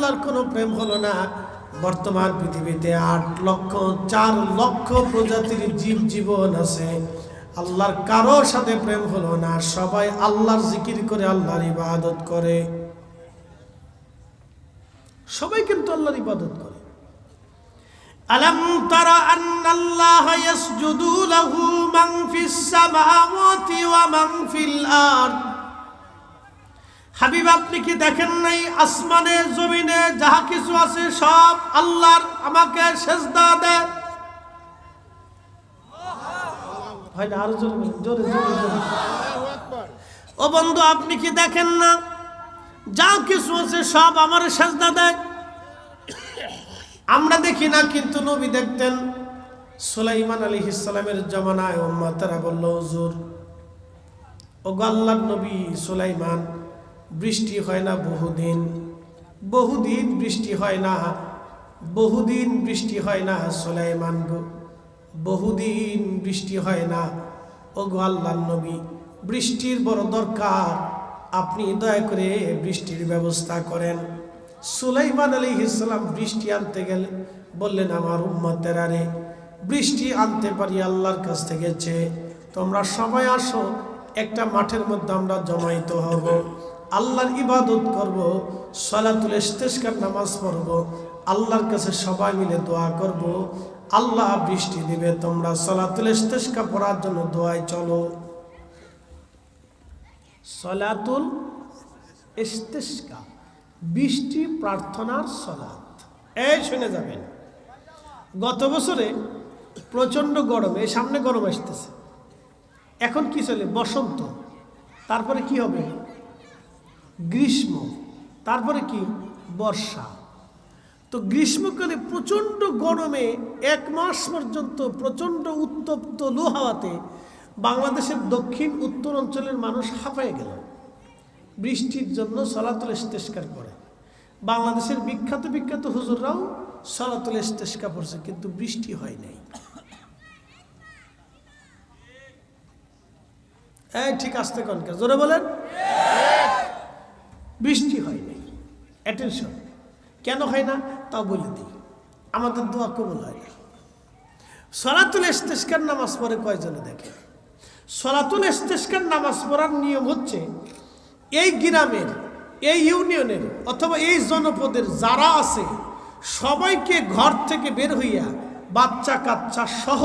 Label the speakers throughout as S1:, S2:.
S1: আল্লাহর কোনো প্রেম হলো না। বর্তমান পৃথিবীতে 8,04,00,000 প্রজাতির জীব জীবন আছে, আল্লাহর কারোর সাথে প্রেম হলো না। সবাই আল্লাহর জিকির করে, আল্লাহর ইবাদত করে। সবাই কিন্তু আল্লাহর ইবাদত করে। আলাম তারা আন্নাল্লাহা ইয়াসজুদু লাহু মান ফিস সামাওয়াতি ওয়া মান ফিল আরদ। হাবিব, আপনি কি দেখেন নাই আসমানে জমিনে যাহা কিছু আছে সব আল্লাহর আমাকে সেজদা দেয়? হয় না? আরো জোরে জোরে জোরে। ও বন্ধু, আপনি কি দেখেন না যা কিছু আছে সব আমার সেজদা দেয়? আমরা দেখি না, কিন্তু নবী দেখতেন। সুলাইমান আলাইহিস সালামের জামানায় উম্মতেরা বলল, হুজুর ও আল্লাহর নবী সুলাইমান, বৃষ্টি হয় না বহুদিন, বহুদিন বৃষ্টি হয় না, বহুদিন বৃষ্টি হয় না সুলাইমান গো, বহুদিন বৃষ্টি হয় না। ও গো আল্লাহর নবী, বৃষ্টির বড় দরকার, আপনি দয়া করে বৃষ্টির ব্যবস্থা করেন। সুলাইমান আলাইহিস সালাম বৃষ্টি আনতে গেলে বললেন, আমার উম্মতেরা রে, বৃষ্টি আনতে পারি আল্লাহর কাছ থেকে চেয়ে, তোমরা সবাই আসো, একটা মাঠের মধ্যে আমরা জমায়েত হব, আল্লাহর ইবাদত করব, সালাতুল ইস্তিসকার নামাজ পড়ব, আল্লাহর কাছে সবাই মিলে দোয়া করব, আল্লাহ বৃষ্টি দিবে, তোমরা সালাতুল ইস্তিসকা পড়ার জন্য দোয়ায় চলো। সালাতুল ইস্তিসকা, বৃষ্টি প্রার্থনার সালাত। এই শুনে যাবেন, গত বছরে প্রচন্ড গরম, এই সামনে গরম আসতেছে, এখন কি চলে? বসন্ত, তারপরে কি হবে? গ্রীষ্ম, তারপরে কি? বর্ষা। তো গ্রীষ্মকালে প্রচন্ড গরমে 1 মাস পর্যন্ত প্রচন্ড উত্তপ্ত লু হাওয়াতে বাংলাদেশের দক্ষিণ উত্তর অঞ্চলের মানুষ হাঁপায়ে গেল। বৃষ্টির জন্য সালাতুল ইস্তিসকার করে। বাংলাদেশের বিখ্যাত বিখ্যাত হুজুররাও সালাতুল ইস্তিসকা পড়ছে, কিন্তু বৃষ্টি হয় নাই। এই ঠিক আসতে কনকা জোরে বলেন, বৃষ্টি হয় নাই। অ্যাটেনশন, কেন হয় না তাও বলে দিই, আমাদের দোয়া কবুল হয় না। সালাতুল ইস্তিসকার নামাজ পড়ে কয়জনে দেখে? সালাতুল ইস্তিসকার নামাজ পড়ার নিয়ম হচ্ছে, এই গ্রামের, এই ইউনিয়নের অথবা এই জনপদের যারা আছে সবাইকে ঘর থেকে বের হইয়া বাচ্চা কাচ্চা সহ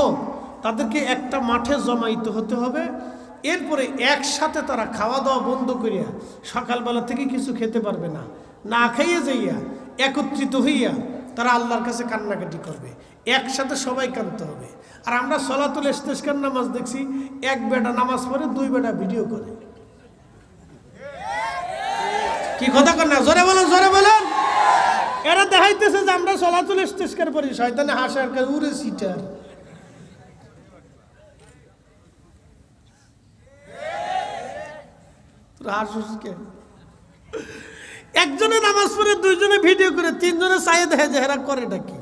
S1: তাদেরকে একটা মাঠে জমাইতে হতে হবে। এরপরে একসাথে তারা খাওয়া দাওয়া বন্ধ করিয়া সকালবেলা থেকে কিছু খেতে পারবে না, না খাইয়ে যাইয়া একত্রিত হইয়া তারা আল্লাহর কাছে কান্নাকাটি করবে, একসাথে সবাই কাঁদতে হবে। আর আমরা সালাতুল ইস্তিসকার নামাজ দেখছি, এক বেটা নামাজ পড়ে, 2 বেটা ভিডিও করে। কি কথা কর না? জোরে বলেন, জোরে বলেন। এরা দেখাইতেছে যে আমরা সালাতুল ইস্তিসকার পড়ি, শয়তানে হাসে আর কাছে উড়ে সিটার। একজনে নামাজ পড়ে, 2 জনে ভিডিও করে, 3 জনে চাইয়ে দেখে যে এরা করেটা কি।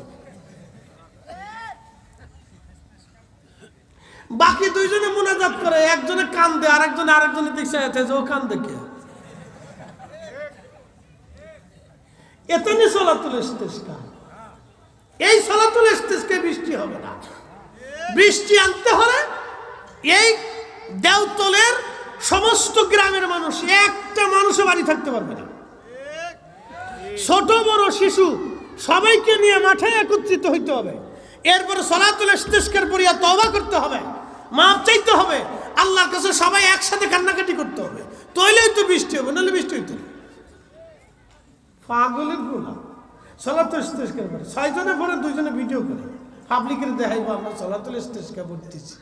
S1: বাকি 2 জনে মুনাজাত করে, একজনে কান্দে, আরেকজনে দেখছে যে ও কান্দে কে। এতনি সালাতুল ইস্তিসকা। এই সালাতুল ইস্তিসকা বৃষ্টি হবে না। বৃষ্টি আনতে হলে এই দেওতলের সমস্ত গ্রামের মানুষ, একটা মানুষও বাড়ি থাকতে পারবে না। ছোট বড় শিশু সবাইকে নিয়ে মাঠে একত্রিত হইতে হবে। এরপরে সালাতুল ইস্তিসকার পড়িয়া তওবা করতে হবে, মাপ চাইতে হবে, আল্লাহর কাছে সবাই একসাথে কান্নাকাটি করতে হবে, তাইলেই তো বৃষ্টি হবে, নাহলে বৃষ্টি হইতো না। পাগলের গুনাহ। সালাতুল ইস্তিসকার করে 6 জনে পড়ে, 2 জনে ভিডিও করে, পাবলিকের দেখাইবো আমরা সালাতুল ইস্তিসকা পড়তেছি।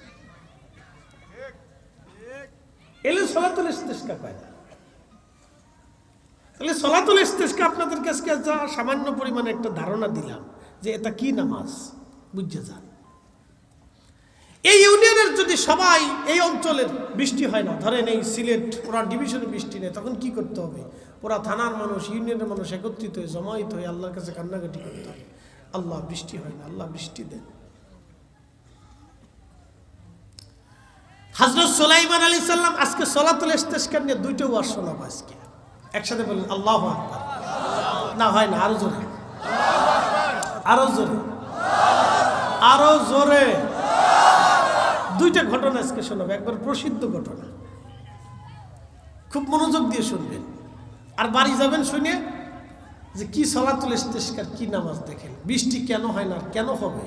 S1: এলে সালাতুল ইস্তিসকা পায় না। তাহলে সালাতুল ইস্তিসকা আপনাদের কাছে যা সামান্য পরিমাণে একটা ধারণা দিলাম যে এটা কি নামাজ, বুঝে যান। এই ইউনিয়নের যদি সবাই, এই অঞ্চলের বৃষ্টি হয় না, ধরেন এই সিলেট পুরা ডিভিশনে বৃষ্টি নেই, তখন কি করতে হবে? পুরা থানার মানুষ, ইউনিয়নের মানুষ একত্রিত হয়ে জমায়েত হয়ে আল্লাহর কাছে কান্নাকাটি করতে হবে, আল্লাহ বৃষ্টি হয় না, আল্লাহ বৃষ্টি দেন। হযরত সুলাইমান আলাইহিস সালাম আজকে সালাতুল ইস্তিসকা নিয়ে 2টা ওয়াজ শোনাবো আজকে, একসাথে বলেন আল্লাহু আকবার। না হয় না, আরো জোরে, আরো জোরে, আরো জোরে। দুইটা ঘটনা আজকে শোনাবো, একবার প্রসিদ্ধ ঘটনা, খুব মনোযোগ দিয়ে শুনবেন আর বাড়ি যাবেন শুনে যে কি সালাতুল ইস্তিসকার, কি নামাজ দেখেন, বৃষ্টি কেন হয় না, কেন হবে।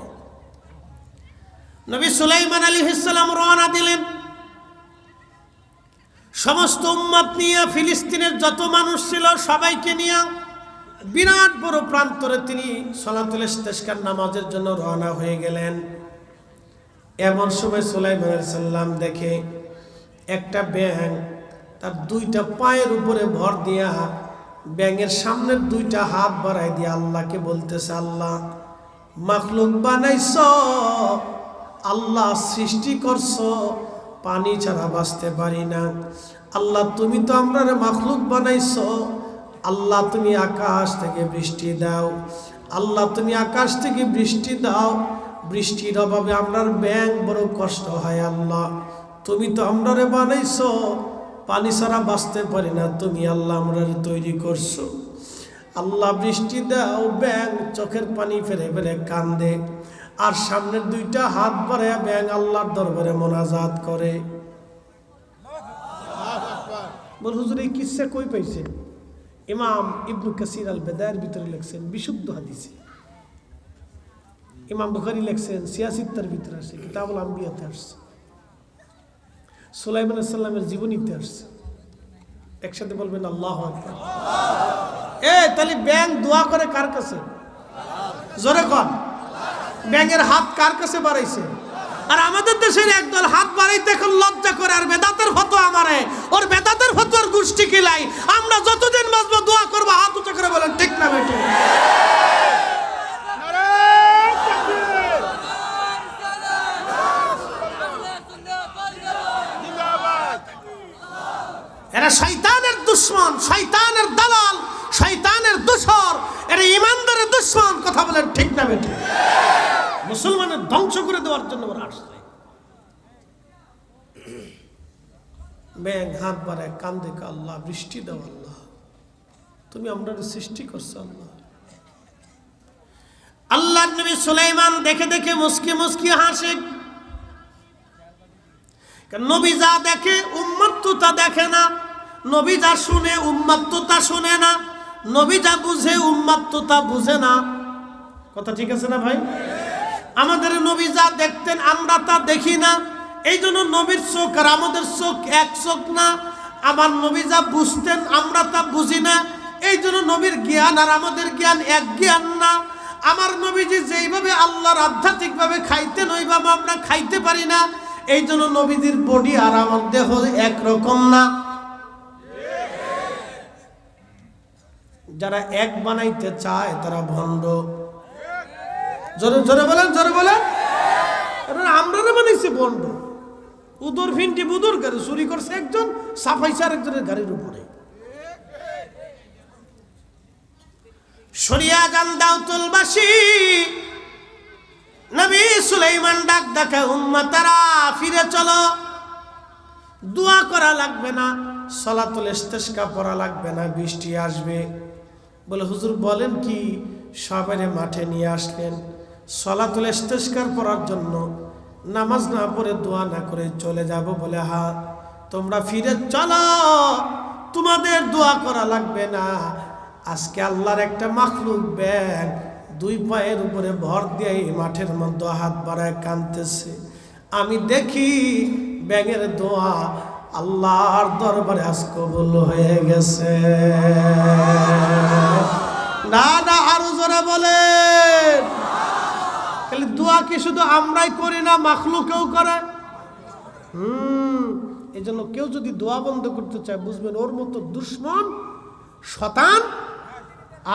S1: নবী সুলাইমান আলাইহিস সালাম রওনা দিলেন সমস্ত উম্মত নিয়ে, ফিলিস্তিনের যত মানুষ ছিল সবাইকে নিয়ে বিরাট বড় প্রান্তরে তিনি সালাতুল ইস্তিসকার নামাজের জন্য রওনা হয়ে গেলেন। এমন সময় সুলাইমান আলাইহিস সালাম দেখে একটা ব্যাঙ তার দুইটা পায়ের উপরে ভর দিয়া ব্যাঙের সামনের দুইটা হাত বাড়াই দিয়ে আল্লাহকে বলতেছে, আল্লাহ মাখলুক বানাইছ, আল্লাহ সৃষ্টি করছ, পানি ছাড়া বাঁচতে পারি না। আল্লাহ তুমি তো আমরা মাখলুক বানাইছ, আল্লাহ তুমি আকাশ থেকে বৃষ্টি দাও, আল্লাহ তুমি আকাশ থেকে বৃষ্টি দাও, বৃষ্টির অভাবে আমরার ব্যাঙ বড় কষ্ট হয়। আল্লাহ তুমি তো আমরারে বানাইছ, পানি ছাড়া বাঁচতে পারি না, তুমি আল্লাহ আমরারে তৈরি করছো, আল্লাহ বৃষ্টি দাও। ব্যাঙ চোখের পানি ফেলে ফেলে কান্দে আর সামনের দুইটা হাত বাড়ায় ব্যাঙ আল্লাহর দরবারে মোনাজাত করে। বল হুজুর এই কিসসা কই পাইছে? ইমাম ইবনু কাসির আল বেদায়ের ভিতরে লিখছেন বিশুদ্ধ হাদিসে, ইমাম বুখারী লিখছেন সিয়াসিত্তার ভিতরে আছে, কিতাবুল আম্বিয়াতে আসছে, সুলাইমান আলাইহিস সালামের জীবনীতে আসছে। একসাথে বলবেন আল্লাহু আকবার। তাহলে ব্যাঙ দোয়া করে কার কাছে? জোরে কর। ব্যাঙের হাত কার কাছে বাড়াইছে? আর আমাদের দেশের একদল হাত বাড়াইতে এখন লজ্জা করে, আর বেদাতের ফতোয়া আমারে, ওর বেদাতের ফতোয়ার গোষ্ঠী কিলাই। আমরা যতদিন বাঁচবো দোয়া করবো, হাত উঁচা করে বলেন ঠিক না বেটে? এরা শয়তানের দুশমন, শয়তানের দালাল, শয়তানের দোসর, এরা ইমানদারের দুশমন। কথা বলেন ঠিক না বেটে? মুসলমানের ধ্বংস করে দেওয়ার জন্য ওরা আসছে। ব্যাঙ হাত বাড়ায় কান্দে, আল্লাহ বৃষ্টি দাও, আল্লাহ তুমি আমরা সৃষ্টি করছো। আল্লাহ আল্লাহর নবী সুলাইমান দেখে দেখে মুস্কি মুস্কি হাসে। নবী যা দেখে উম্মত তো তা দেখে না, নবী যা শুনে উম্মত তো তা শুনে না, নবী যা বুঝে উম্মত তো তা বুঝে না। কথা ঠিক আছে না ভাই? আমাদের নবী যা দেখতেন আমরা তা দেখি না, এই জন্য নবীর চোখ আর আমাদের চোখ এক চোখ না। আমার নবী যা বুঝতেন আমরা তা বুঝি না, এই জন্য নবীর জ্ঞান আর আমাদের জ্ঞান এক জ্ঞান না। আমার নবীজি যেইভাবে আল্লাহর আধ্যাত্মিকভাবে খাইতেন ওইভাবে আমরা খাইতে পারি না, এই জন্য নবীজির বডি আর আমার দেহ একরকম না। যারা এক বানাইতে চায় তারা ভণ্ড। জোরে জোরে বলেন, জোরে বলেন। আমরা বানাইছে ভণ্ড। উদর ভিনটি বুদুর গাড়ি চুরি করছে একজন, সাফাইছে আরেকজনের গাড়ির উপরে। শরিয়াগান দাউতুলবাসী নবী সুলাইমান ডাক ডাকে, উম্মতারা ফিরে চলো, দোয়া করা লাগবে না, সালাতুল ইস্তিসকা পড়া লাগবে না, বৃষ্টি আসবে। বলে হুজুর বলেন কি? সবাইরে মাঠে নিয়ে আসলেন সালাতুল ইস্তিসকার পড়ার জন্য, নামাজ না পড়ে দোয়া না করে চলে যাব। বলে হ্যাঁ, তোমরা ফিরে চলো, তোমাদের দোয়া করা লাগবে না। আজকে আল্লাহর একটা মাখলুক ব্যাঙ দুই পায়ের উপরে ভর দিয়ে মাঠের মধ্যে হাত বাড়ায় কাঁদতেছে। আমি দেখি ব্যাঙের দোয়া আল্লাহর দরবারে আজ কবুল হয়ে গেছে। না না, আরো জোরে বলে। খালি দোয়া কি শুধু আমরাই করি না, মাখলুকেও করে। এই জন্য কেউ যদি দোয়া বন্ধ করতে চায় বুঝবেন ওর মতো দুশমন, শয়তান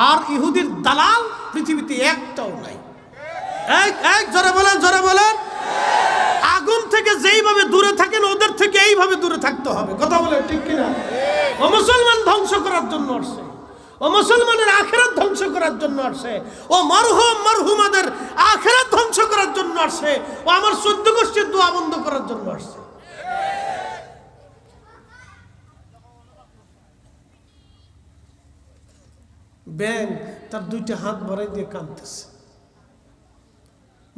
S1: আর ইহুদির দালাল পৃথিবীতে একটাও নাই। এক জোরে বলেন, জোরে বলেন। আগুন থেকে যেইভাবে দূরে থাকেন ওদের থেকে এইভাবে দূরে থাকতে হবে। কথা বলেন ঠিক কিনা? ও মুসলমান ধ্বংস করার জন্য আসছে, ও মুসলমানের আখিরাত ধ্বংস করার জন্য আসছে, ও মরহুম মরহুমাদের আখিরাত ধ্বংস করার জন্য আসছে, ও আমার 14 গোষ্ঠীর দোয়া বন্ধ করার জন্য আসছে। ব্যাঙ তার দুইটা হাত ভরাই দিয়ে কাঁদতেছে।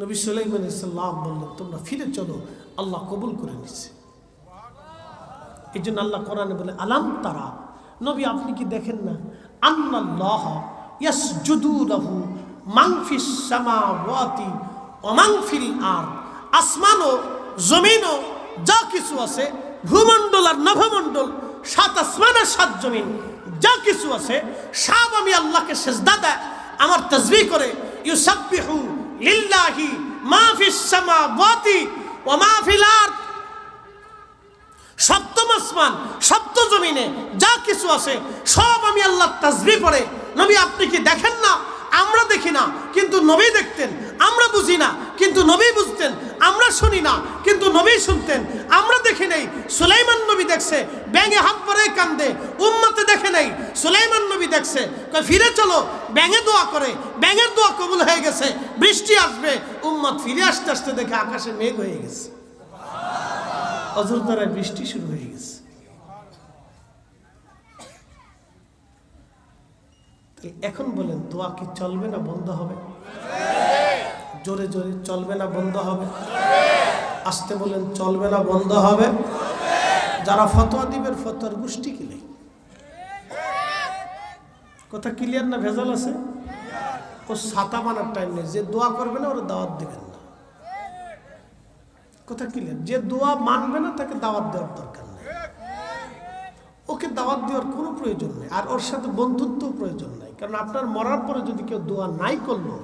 S1: নবী সুলাইমান সাল্লাম বললেন, তোমরা ফিরে চলো, আল্লাহ কবুল করে নিচ্ছে। এই জন্য আল্লাহ কোরআনে বলে, আলাম তারা, নবী আপনি কি দেখেন না, আন্নাল্লাহ ইয়াসজুদু লাহু মান ফিস সামাওয়াতি ওয়া মান ফিল আরদ, আসমান ও জমিন ও যা কিছু আছে, ভূমণ্ডল আর নভমণ্ডল, সাত আসমান আর সাত জমিন যা কিছু আছে, সব আমি আল্লাহকে সিজদা দেয়, আমার তাসবিহ করে। ইউসাব্বিহু লিল্লাহি মা ফিস সামাওয়াতি ওয়া মা ফিল আরদ, সপ্তম আসমান সপ্ত জমিনে যা কিছু আছে সব আমি আল্লাহর তাসবিহ পড়ে। নবী আপনি কি দেখেন না? আমরা দেখি না কিন্তু নবী দেখতেন। আমরা বুঝি না কিন্তু নবী বুঝতেন। আমরা শুনি না কিন্তু নবী শুনতেন। আমরা দেখি নাই, সুলাইমান নবী দেখছে, ব্যাঙে হাত ভরে কান্দে, উম্মতে দেখে নাই, সুলাইমান নবী দেখছে। ফিরে চলো, ব্যাঙে দোয়া করে, ব্যাঙের দোয়া কবুল হয়ে গেছে, বৃষ্টি আসবে। উম্মত ফিরে আসতে আসতে দেখে আকাশে মেঘ হয়ে গেছে, অজর দ্বারায় বৃষ্টি শুরু হয়ে গেছে। এখন বলেন, দোয়া কি চলবে না বন্ধ হবে? জোরে জোরে চলবে না বন্ধ হবে? আসতে বলেন, চলবে না বন্ধ হবে? যারা ফতোয়া দিবেন, ফতোয়ার গোষ্ঠী কি নেই? কথা ক্লিয়ার না ভেজাল আছে? ও ছাতা বানার টাইম নেই। যে দোয়া করবে না ওরা দাওয়াত দিবেন না। কথা ক্লিয়ার? যে দোয়া মানবে না তাকে দাওয়াত দেওয়ার দরকার নেই। ওকে দাওয়াত দেওয়ার কোনো প্রয়োজন নেই, আর ওর সাথে বন্ধুত্ব প্রয়োজন নাই। কারণ আপনার মরার পরে যদি কেউ দোয়া নাই করলো,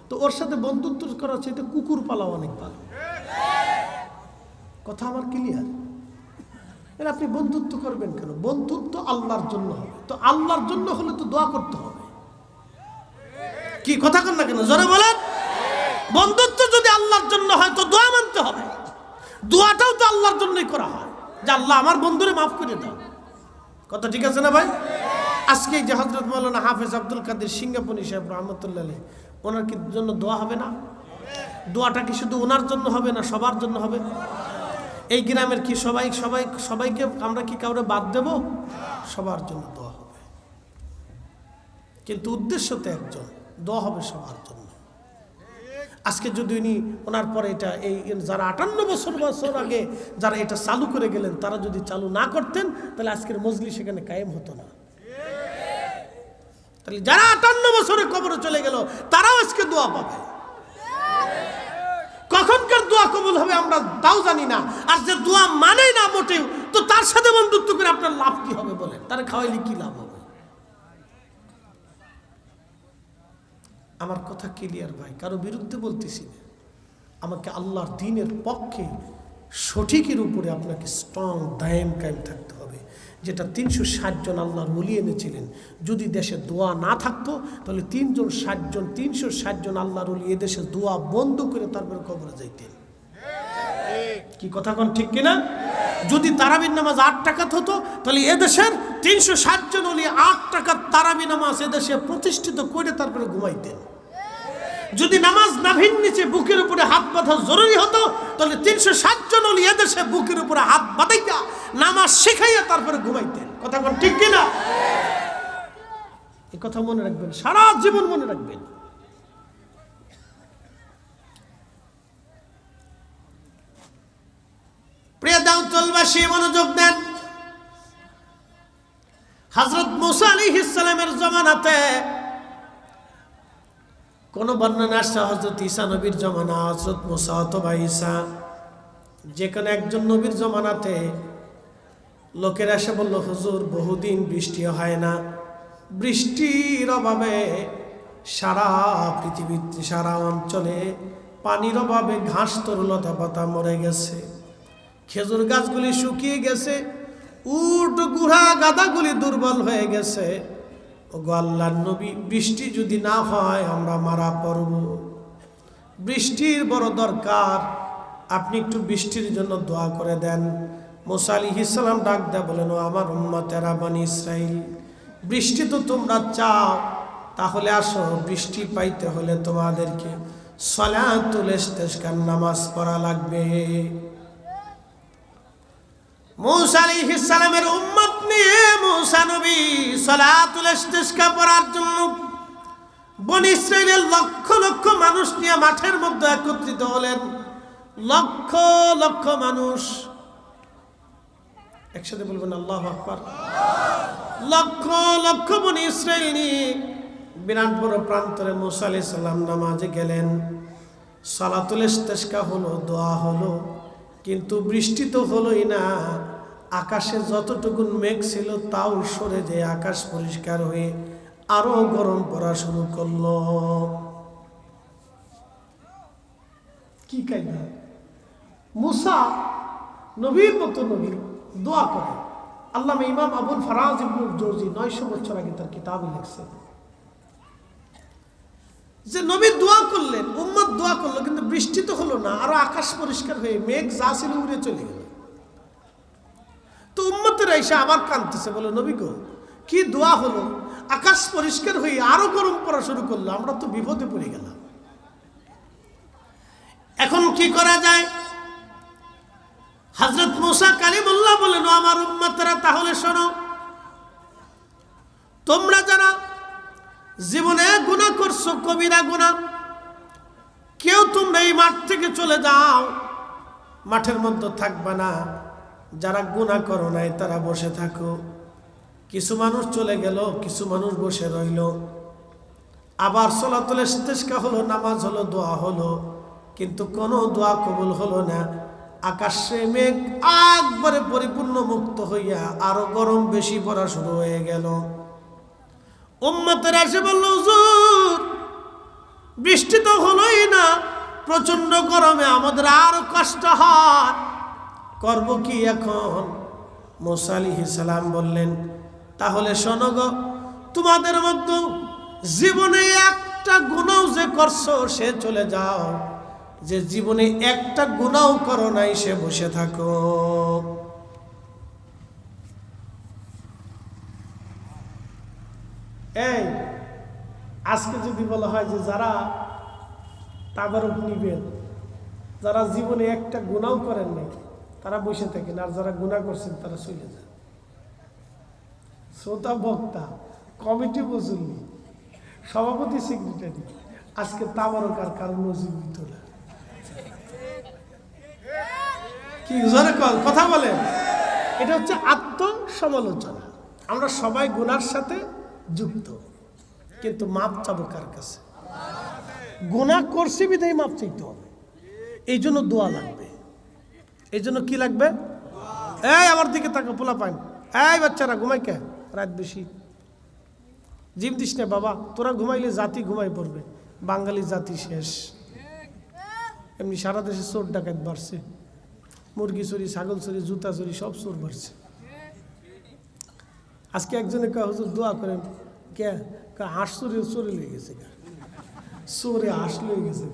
S1: তো ওর সাথে বন্ধুত্ব করার চাইতে কুকুর পালাও অনেক ভালো। কথা আমার ক্লিয়ার? আপনি বন্ধুত্ব করবেন কেন? বন্ধুত্ব আল্লাহর জন্য হবে, তো আল্লাহর জন্য হলে তো দোয়া করতে হবে। কি কথা কন না কেন? জোরে বলেন। বন্ধুত্ব যদি আল্লাহর জন্য হয় তো দোয়া মানতে হবে। দোয়াটাও তো আল্লাহর জন্যই করা হয়, যে আল্লাহ আমার বন্ধুরে মাফ করে দাও। কথা ঠিক আছে না ভাই? আজকে যে হযরত মাওলানা হাফেজ আব্দুল কাদের সিঙ্গাপুরি সাহেব রহমতুল্লাহ আলাইহি, ওনার কি জন্য দোয়া হবে না? দোয়াটা কি শুধু ওনার জন্য হবে না সবার জন্য হবে? এই গ্রামের কি সবাইকে আমরা কি কাউরে বাদ দেব? সবার জন্য দোয়া হবে, কিন্তু উদ্দেশ্য তো একজন, দোয়া হবে সবার জন্য। আজকে যদি উনি ওনার পরে এটা এই যারা 58 বছর আগে যারা এটা চালু করে গেলেন, তারা যদি চালু না করতেন, তাহলে আজকের মজলিস সেখানে কায়েম হতো না। তাহলে যারা 58 বছরে কবরে চলে গেল, তারাও আজকে দোয়া পাবে। কখনকার দোয়া কবুল হবে আমরা তাও জানি না। আর যে দোয়া মানে না মোটেও, তো তার সাথে বন্ধুত্ব করে আপনার লাভ কি হবে বলেন? তারা খাওয়াইলে কি লাভ হবে? আমার কথা ক্লিয়ার ভাই, কারো বিরুদ্ধে বলতেছি না। আমাকে আল্লাহর দ্বীনের পক্ষে সঠিকের উপরে আপনাকে স্ট্রং দায়েম কায়েম থাকতে হবে, যেটা 360 জন আল্লাহর ওলি এনেছিলেন। যদি দেশে দোয়া না থাকতো, তাহলে 360 জন আল্লাহর ওলি এদেশে দোয়া বন্ধ করে তারপরে কবরে যাইতেন। কি কথা কোন ঠিক কিনা? যদি তারাবির নামাজ 8 টাকাত হতো, তাহলে এদেশের 360 জন ওলি 8 টাকার তারাবি নামাজ এদেশে প্রতিষ্ঠিত করে তারপরে ঘুমাইতেন। যদি নামাজ নাভির নিচে বুকের উপরে হাত বাঁধা জরুরি হতো, তাহলে 360 জন ওলি এদেশে বুকের উপরে হাত বাঁধাইয়া নামাজ শিখাইয়া তারপরে ঘুমাইতেন। কথা কোন ঠিক কিনা? এই কথা মনে রাখবেন, সারা জীবন মনে রাখবেন। প্রিয় দাউদুলবাসী মনোযোগ দেন। হযরত মুসা আলাইহিস সালামের জামানাতে কোন বর্ণনা আসছে হযরত ঈসা নবীর জামানা, হযরত মুসা অথবা ঈসা, যে কোনো একজন নবীর জামানাতে লোকেরা এসে বলল, হুজুর বহুদিন বৃষ্টি হয় না, বৃষ্টির অভাবে সারা পৃথিবীর সারা অঞ্চলে পানির অভাবে ঘাস তরুলতা পাতা মরে গেছে, খেজুর গাছগুলি শুকিয়ে গেছে, উট গুড়া গাদাগুলি দুর্বল হয়ে গেছে। ওগো আল্লাহর নবী, বৃষ্টি যদি না হয় আমরা মারা পড়ব, বৃষ্টির বড় দরকার, আপনি একটু বৃষ্টির জন্য দোয়া করে দেন। মুসা আলাইহিস সালাম ডাক দেয়া বলেন, ও আমার উম্মতেরা বনি ইসরাইল, বৃষ্টি তো তোমরা চাও, তাহলে আসো, বৃষ্টি পাইতে হলে তোমাদেরকে সালাতুল ইস্তিসকার নামাজ পড়া লাগবে। মুসা আলাইহিস সালামের উম্মত নিয়ে মুসা নবী সালাতুল ইস্তিসকা পড়ার জন্য বনী ইসরাইলের লক্ষ লক্ষ মানুষ নিয়ে মাঠের মধ্যে একত্রিত হলেন। লক্ষ লক্ষ মানুষ, একসাথে বলবেন আল্লাহু আকবার। লক্ষ লক্ষ বনী ইসরাইল নিয়ে বিরাট বড় প্রান্তরে মুসা আলাইহিস সালাম নামাজে গেলেন। সালাতুল ইস্তিসকা হলো, দোয়া হলো, কিন্তু বৃষ্টি তো হলোই না। আকাশে যতটুকু মেঘ ছিল তাও সরে যে আকাশ পরিষ্কার হয়ে আরো গরম পড়া শুরু করলো। কি কাহিনী! মুসা নবীর মতো নবী দোয়া করে। আল্লামা ইমাম আবুল ফারাজ ইবনুল জৌজি 900 বছর আগে তার কিতাবে লিখছেন যে নবী দোয়া করলেন, উম্মত দোয়া করলো, কিন্তু বৃষ্টি তো হলো না, আরো আকাশ পরিষ্কার হয়ে মেঘ যা ছিল উড়ে চলে গেল। তো উম্মতেরা এসে আবার কাঁদতেছে, বলে নবী গো, কি দোয়া হলো, আকাশ পরিষ্কার হয়ে আরো গরম পড়া শুরু করলো, আমরা তো বিপদে পড়ে গেলাম, এখন কি করা যায়? হযরত মুসা কালিমুল্লাহ বলেন, আমার উম্মতেরা তাহলে শোনো, তোমরা যারা জীবনে গুনাহ করছো, কবিরা গুনাহ, কেউ তোমরা এই মাঠ থেকে চলে যাও, মাঠের মধ্যে থাকবা না। যারা গুনাহ করো নাই তারা বসে থাকো। কিছু মানুষ চলে গেল, কিছু মানুষ বসে রইল। আবার সালাতুল ইস্তিসকা হলো, নামাজ হলো, দোয়া হলো, কিন্তু কোনো দোয়া কবুল হলো না। আকাশে মেঘ একবারে পরিপূর্ণ মুক্ত হইয়া আরো গরম বেশি পড়া শুরু হয়ে গেল। উম্মতেরা এসে বলল, হুজুর, বৃষ্টি তো হলোই না, প্রচন্ড গরমে আমাদের আরো কষ্ট হয়, করব কি এখন? মুসা আলাইহিস সালাম বললেন, তাহলে শোনো গো, তোমাদের মধ্যে জীবনে একটা গুনাহ যে করছো সে চলে যাও, যে জীবনে একটা গুনাহ করো নাই সে বসে থাকো। এই আজকে যদি বলা হয় যে যারা তাবারুক নিবেন, যারা জীবনে একটা গুনাহ করেন নাই তারা বসে থাকেন, আর যারা গুনাহ করছেন তারা চলে যান। শ্রোতা বক্তা, কমিটি বসুলি, সভাপতি, সেক্রেটারি, আজকে তাবারুক আর কারণ জীবিত না। কি জোরে কথা বলেন? এটা হচ্ছে আত্মসমালোচনা। আমরা সবাই গুনার সাথে যুক্ত, কিন্তু মাপ চাবো কার কাছে? গুনাহ করছি বিধায় মাপ চাইতে হবে, এই জন্য দোয়া লাগবে। এই জন্য কি লাগবে? এই আমার দিকে তাকা, পোলা পাইন, এই বাচ্চারা ঘুমাই কে রাত বেশি? জিম দিস না বাবা, তোরা ঘুমাইলে জাতি ঘুমাই পড়বে। বাঙালি জাতি শেষ। এমনি সারা দেশে চোর ডাকাত বাড়ছে, মুরগি চুরি, ছাগল চুরি, জুতা চুরি, সব চোর বাড়ছে। আজকে একজনে কয়, হুজুর দোয়া করেন। কে? হাঁস চুরি চুরি লেগে গেছে, চোরে হাঁস লয়ে গেছে,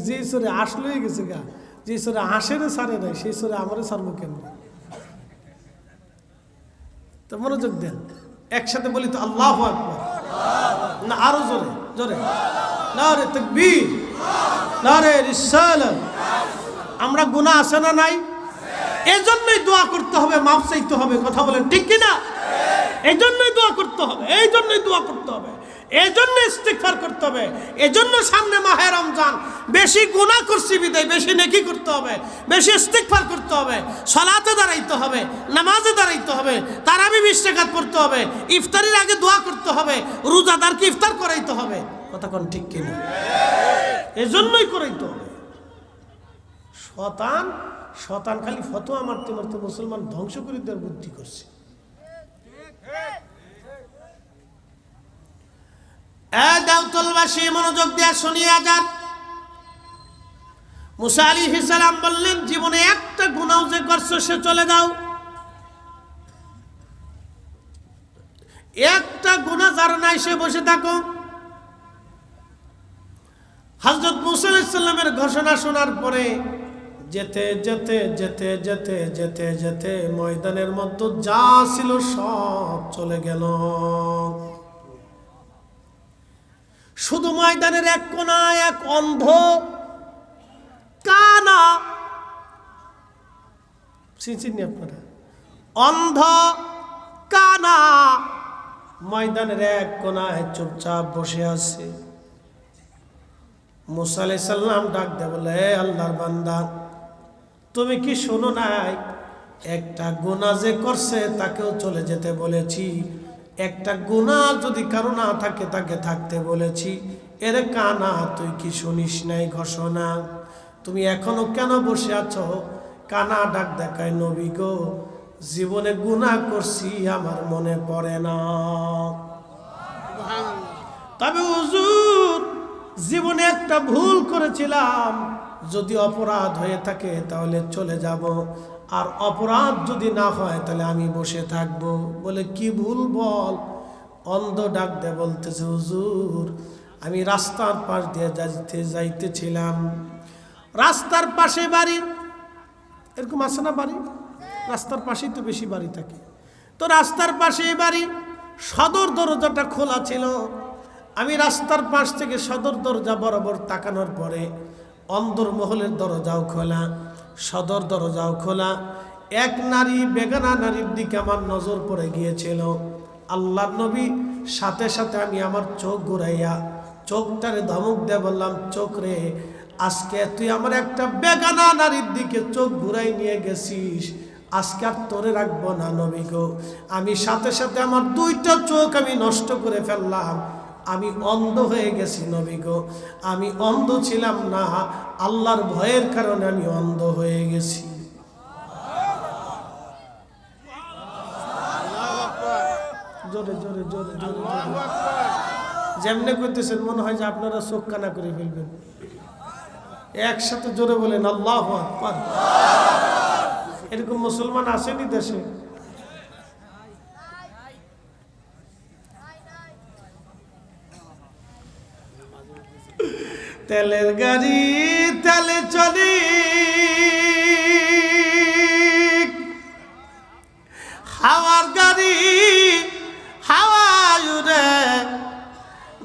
S1: যে চোরে হাঁস লয়ে গেছে গা, যে চোরে হাঁসের ছাড়ে নাই সেই চোরে আমারে ছাড়বো কেন? তো মনোযোগ দেন, একসাথে বলি তো আল্লাহু আকবার, না আরো জোরে জোরে, নারে তাকবীর, নারে রিসালাত। আমরা গুনাহ আছে না নাই? এজন্যই দোয়া করতে হবে, মাফ চাইতে হবে। কথা বলেন ঠিক কিনা? এই জন্যই দোয়া করতে হবে, এই জন্যই দোয়া করতে হবে, এই জন্য ইস্তিগফার করতে হবে। এজন্য সামনে মাহে রমজান, বেশি গুনাহ করছি বিদায় বেশি নেকি করতে হবে, বেশি ইস্তিগফার করতে হবে, সালাতে দাঁড়াইতে হবে, নামাজে দাঁড়াইতে হবে, তারাবি 20 রাকাত পড়তে হবে, ইফতারির আগে দোয়া করতে হবে, রোজাদারকে ইফতার করাইতে হবে। কথা কোন ঠিক কিনা? এজন্যই করাইতে হবে। শতান খালি ফতোয়া মারতে মারতে মুসলমান ধ্বংস করে দেওয়ার বুদ্ধি করছে। দাউতলবাসী মনোযোগ দিয়ে শুনিয়া যান। মুসা আলাইহিস সালাম বললেন, জীবনে একটা গুনাহ যে করছো সে চলে যাও। একটা গুনাহ যার নাই সে বসে থাকো। হযরত মুসা আলাইহিস সালামের ঘোষণা শোনার পরে যেতে যেতে যেতে যেতে যেতে যেতে ময়দানের মধ্যে যা ছিল সব চলে গেল। শুধু ময়দানের এক কোনায় এক অন্ধ কানা, চিনি আপনারা, অন্ধ কানা ময়দানের এক কোনায় চুপচাপ বসে আছে। মুসা আলাইহিস সালাম ডাক দিয়ে বলে, আল্লাহর বান্দা, তুমি কি শোনো নাই একটা গুনাহ যে করছে তাকেও চলে যেতে বলেছি, একটা গুনাহ যদি কারো না থাকে তাকে থাকতে বলেছি। এর কানা তুই কি শুনিস নাই ঘোষণা? তুমি এখনো কেন বসে আছো? কানা ডাক দেখায়, নবী গো, জীবনে গুনাহ করছি আমার মনে পড়ে না। তবে হুজুর, জীবনে একটা ভুল করেছিলাম, যদি অপরাধ হয়ে থাকে তাহলে চলে যাব, আর অপরাধ যদি না হয় তাহলে আমি বসে থাকবো। বলে কি ভুল বল? অন্ধ ডাক দে বলতেছে, হুজুর, আমি রাস্তার পাশ দিয়ে যাইতেছিলাম, রাস্তার পাশে বাড়ি, এরকম আছে না বাড়ি, রাস্তার পাশেই তো বেশি বাড়ি থাকে, তো রাস্তার পাশেই বাড়ি, সদর দরজাটা খোলা ছিল। আমি রাস্তার পাশ থেকে সদর দরজা বরাবর তাকানোর পরে অন্দর মহলের দরজাও খোলা, সদর দরজাও খোলা। এক নারী বেগানা নারীর দিকে আমার নজর পড়ে গিয়েছিল। আল্লাহর নবী সাথে সাথে আমি আমার চোখ ঘুরাইয়া চোখটারে ধমক দিয়ে বললাম, চোখ রে, আজকে তুই আমার একটা বেগানা নারীর দিকে চোখ ঘুরাই নিয়ে গেছিস, আজকে আর তোরে রাখবো না নবী গো। আমি সাথে সাথে আমার দুইটা চোখ আমি নষ্ট করে ফেললাম, আমি অন্ধ হয়ে গেছি নবী গো। আমি অন্ধ ছিলাম না, আল্লাহর ভয়ের কারণে আমি অন্ধ হয়ে গেছি। জোরে জোরে জোরে জোরে যেমনে করতেছেন মনে হয় যে আপনারা চোখ কানা করে ফেলবেন। একসাথে জোরে বলেন আল্লাহু আকবার। এরকম মুসলমান আসেনি দেশে? তেলের গাড়ি তেলে চলি, হাওয়ার গাড়ি হাওয়ায় উড়ে,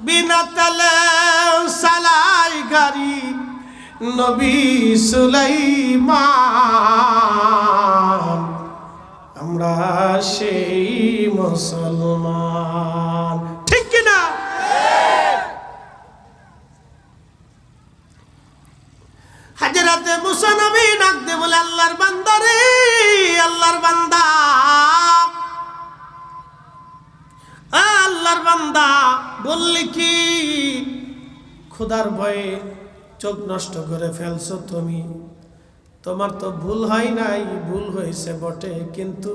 S1: বিনা তেলে চালাই গাড়ি নবী সুলাইমান। আমরা সেই মুসলমান, ঠিক কিনা? হাজরাতে মুসা নবী ডাক দে বলে, আল্লাহর বান্দা রে, আল্লাহর বান্দা, আল্লাহর বান্দা, বললি কি খোদার ভয়ে চোখ নষ্ট করে ফেলছো তুমি? তোমার তো ভুল হয় নাই, ভুল হয়েছে বটে, কিন্তু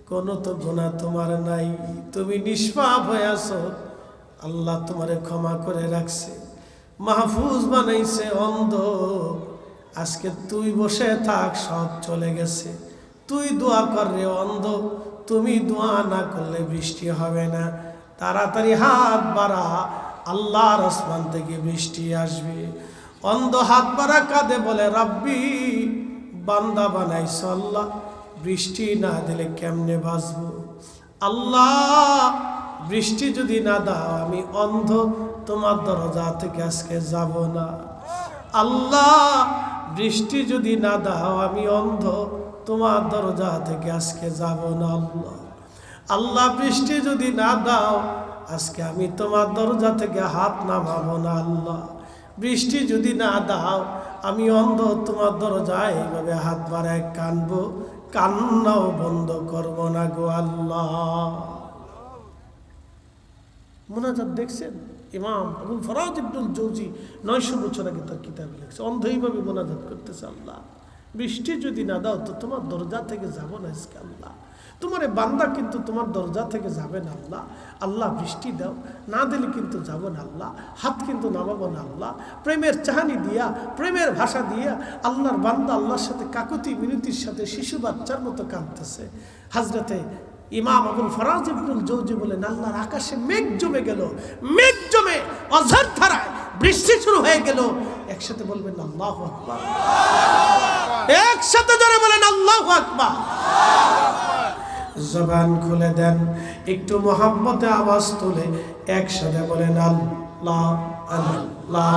S1: কোনো তো গুনাহ তোমার নাই, তুমি নিষ্পাপ হয়ে আছো, আল্লাহ তোমারে ক্ষমা করে রাখছে, মাহফুজ বানাইছে। অন্ধ, আজকে তুই বসে থাক, সব চলে গেছে, তুই দোয়া কর রে অন্ধ, তুমি দোয়া না করলে বৃষ্টি হবে না, তাড়াতাড়ি হাত বাড়া, আল্লাহর আসমান থেকে বৃষ্টি আসবে। অন্ধ হাত বাড়া কাঁদে বলে, রাব্বি, বান্দা বানাইছ আল্লাহ, বৃষ্টি না দিলে কেমনে বাঁচবো? আল্লাহ, বৃষ্টি যদি না দাও আমি অন্ধ তোমার দরজা থেকে আজকে যাব না। আল্লাহ, বৃষ্টি যদি না দাও আমি অন্ধ তোমার দরজা থেকে আজকে যাব না। আল্লাহ, আল্লাহ, বৃষ্টি যদি না দাও আজকে আমি তোমার দরজা থেকে হাত নামাবো না। আল্লাহ, বৃষ্টি যদি না দাও আমি অন্ধ তোমার দরজায় এইভাবে হাত বাড়ায় কানবো, কান্নাও বন্ধ করব না গো আল্লাহ। মুনাজাত দেখছেন? ইমাম আবুল ফরাজ ইবনুল জৌজি 900 বছর আগে তার কিতাবে লিখছে, অন্ধ এইভাবে মুনাজাত করতেছে, আল্লাহ, বৃষ্টি যদি না দাও তো তোমার দরজা থেকে যাব না আজকে। আল্লাহ, তোমার বান্দা কিন্তু তোমার দরজা থেকে যাবে না। আল্লাহ, আল্লাহ, বৃষ্টি দাও, না দিলে কিন্তু যাব না। আল্লাহ, হাত কিন্তু নামাবো না। আল্লাহ, প্রেমের চাহানি দিয়া, প্রেমের ভাষা দিয়া আল্লাহর বান্দা আল্লাহর সাথে কাকুতি মিনতির সাথে শিশু বাচ্চার মতো কাঁদতেছে। হযরতে ইমাম আবুল ফরাজ ইবনুল জৌজি বলেন, আল্লাহর আকাশে মেঘ জমে গেল, মেঘ জমে অঝর ধারায় বৃষ্টি শুরু হয়ে গেল। একসাথে বলবেন আল্লাহু আকবার, একসাথে জোরে বলেন আল্লাহু আকবার। জবান খুলে দেন, একটু মোহাম্মতে আওয়াজ তুলে একসাথে বলেন আল্লাহ আল্লাহ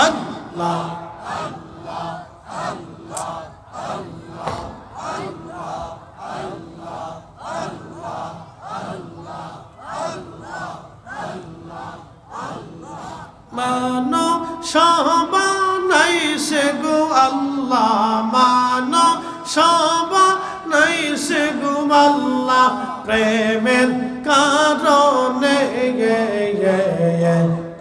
S1: আল্লাহ আল্লাহ আল্লাহ আল্লাহ আল্লাহ আল্লাহ আল্লাহ আল্লাহ আল্লাহ সবানাইছে গো আল্লাহ মানো সবানাইছে গো আল্লাহ প্রেমের কারণে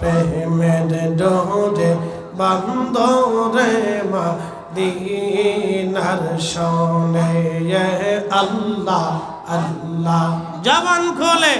S1: প্রেমের ডোরে বান্দরে মদিনার শোনে আল্লাহ আল্লাহ জবান খোলে